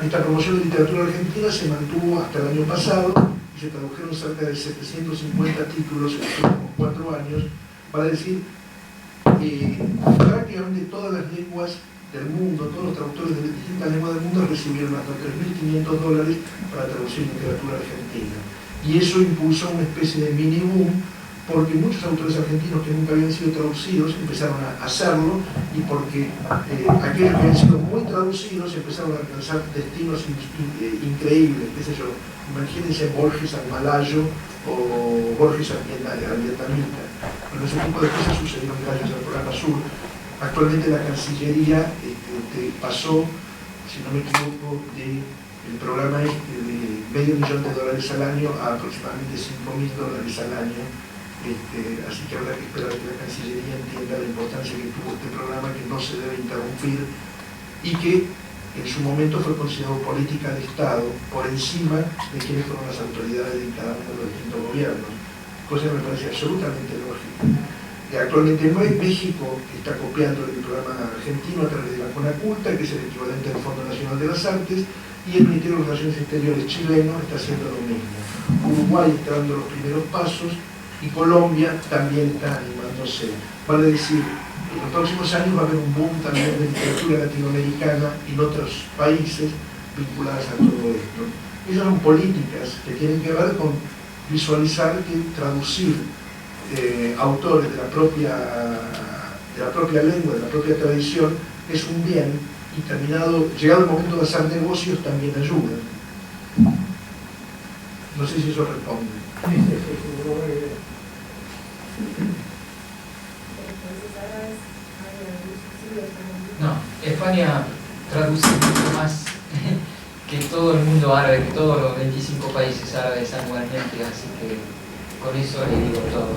Esta promoción de literatura argentina se mantuvo hasta el año pasado, y se tradujeron cerca de 750 títulos en los últimos 4 años, para decir prácticamente todas las lenguas del mundo, todos los traductores de distintas lenguas del mundo recibieron hasta $3.500 para traducir literatura argentina. Y eso impulsó una especie de mini boom, porque muchos autores argentinos que nunca habían sido traducidos empezaron a hacerlo, y porque aquellos que habían sido muy traducidos empezaron a alcanzar destinos increíbles, qué sé yo, imagínense Borges al malayo o Borges al vietnamita. Bueno, ese tipo de cosas sucedieron gracias al programa Sur. Actualmente la Cancillería pasó, si no me equivoco, el programa de $500,000 al año a aproximadamente $5.000 al año. Así que habrá que esperar que la Cancillería entienda la importancia que tuvo este programa, que no se debe interrumpir y que en su momento fue considerado política de Estado por encima de quienes fueron las autoridades de cada uno de los distintos gobiernos, cosa que me parece absolutamente lógica. Actualmente México está copiando el programa argentino a través de la Conaculta, que es el equivalente del Fondo Nacional de las Artes, y el Ministerio de Relaciones Exteriores chileno está haciendo lo mismo. Uruguay está dando los primeros pasos y Colombia también está animándose. Vale decir, en los próximos años va a haber un boom también de literatura latinoamericana en otros países vinculadas a todo esto. Esas son políticas que tienen que ver con visualizar que traducir autores de la propia lengua, de la propia tradición, es un bien, y llegado el momento de hacer negocios también ayuda. No sé si eso responde. No, España traduce mucho más que todo el mundo árabe, que todos los 25 países árabes anualmente, así que con eso le digo todo.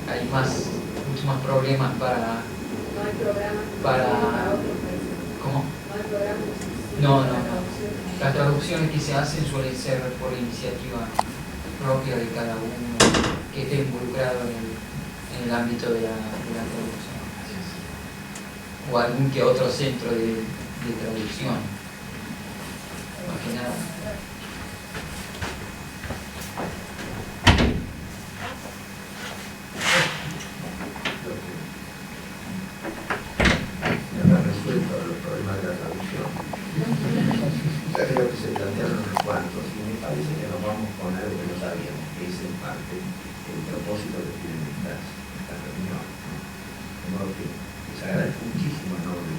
Hay muchos más problemas para... No hay programas para otros países. ¿Cómo? No hay programas. No. Las traducciones que se hacen suelen ser por iniciativa propia de cada uno que esté involucrado en el ámbito de la traducción. O algún que otro centro de traducción. Más que nada. Los problemas de la traducción. Creo que se plantearon unos cuantos y me parece que nos vamos con algo que no sabíamos, que es en parte el propósito que tienen estas reuniones, ¿no? De modo que les agradezco muchísimo en nombre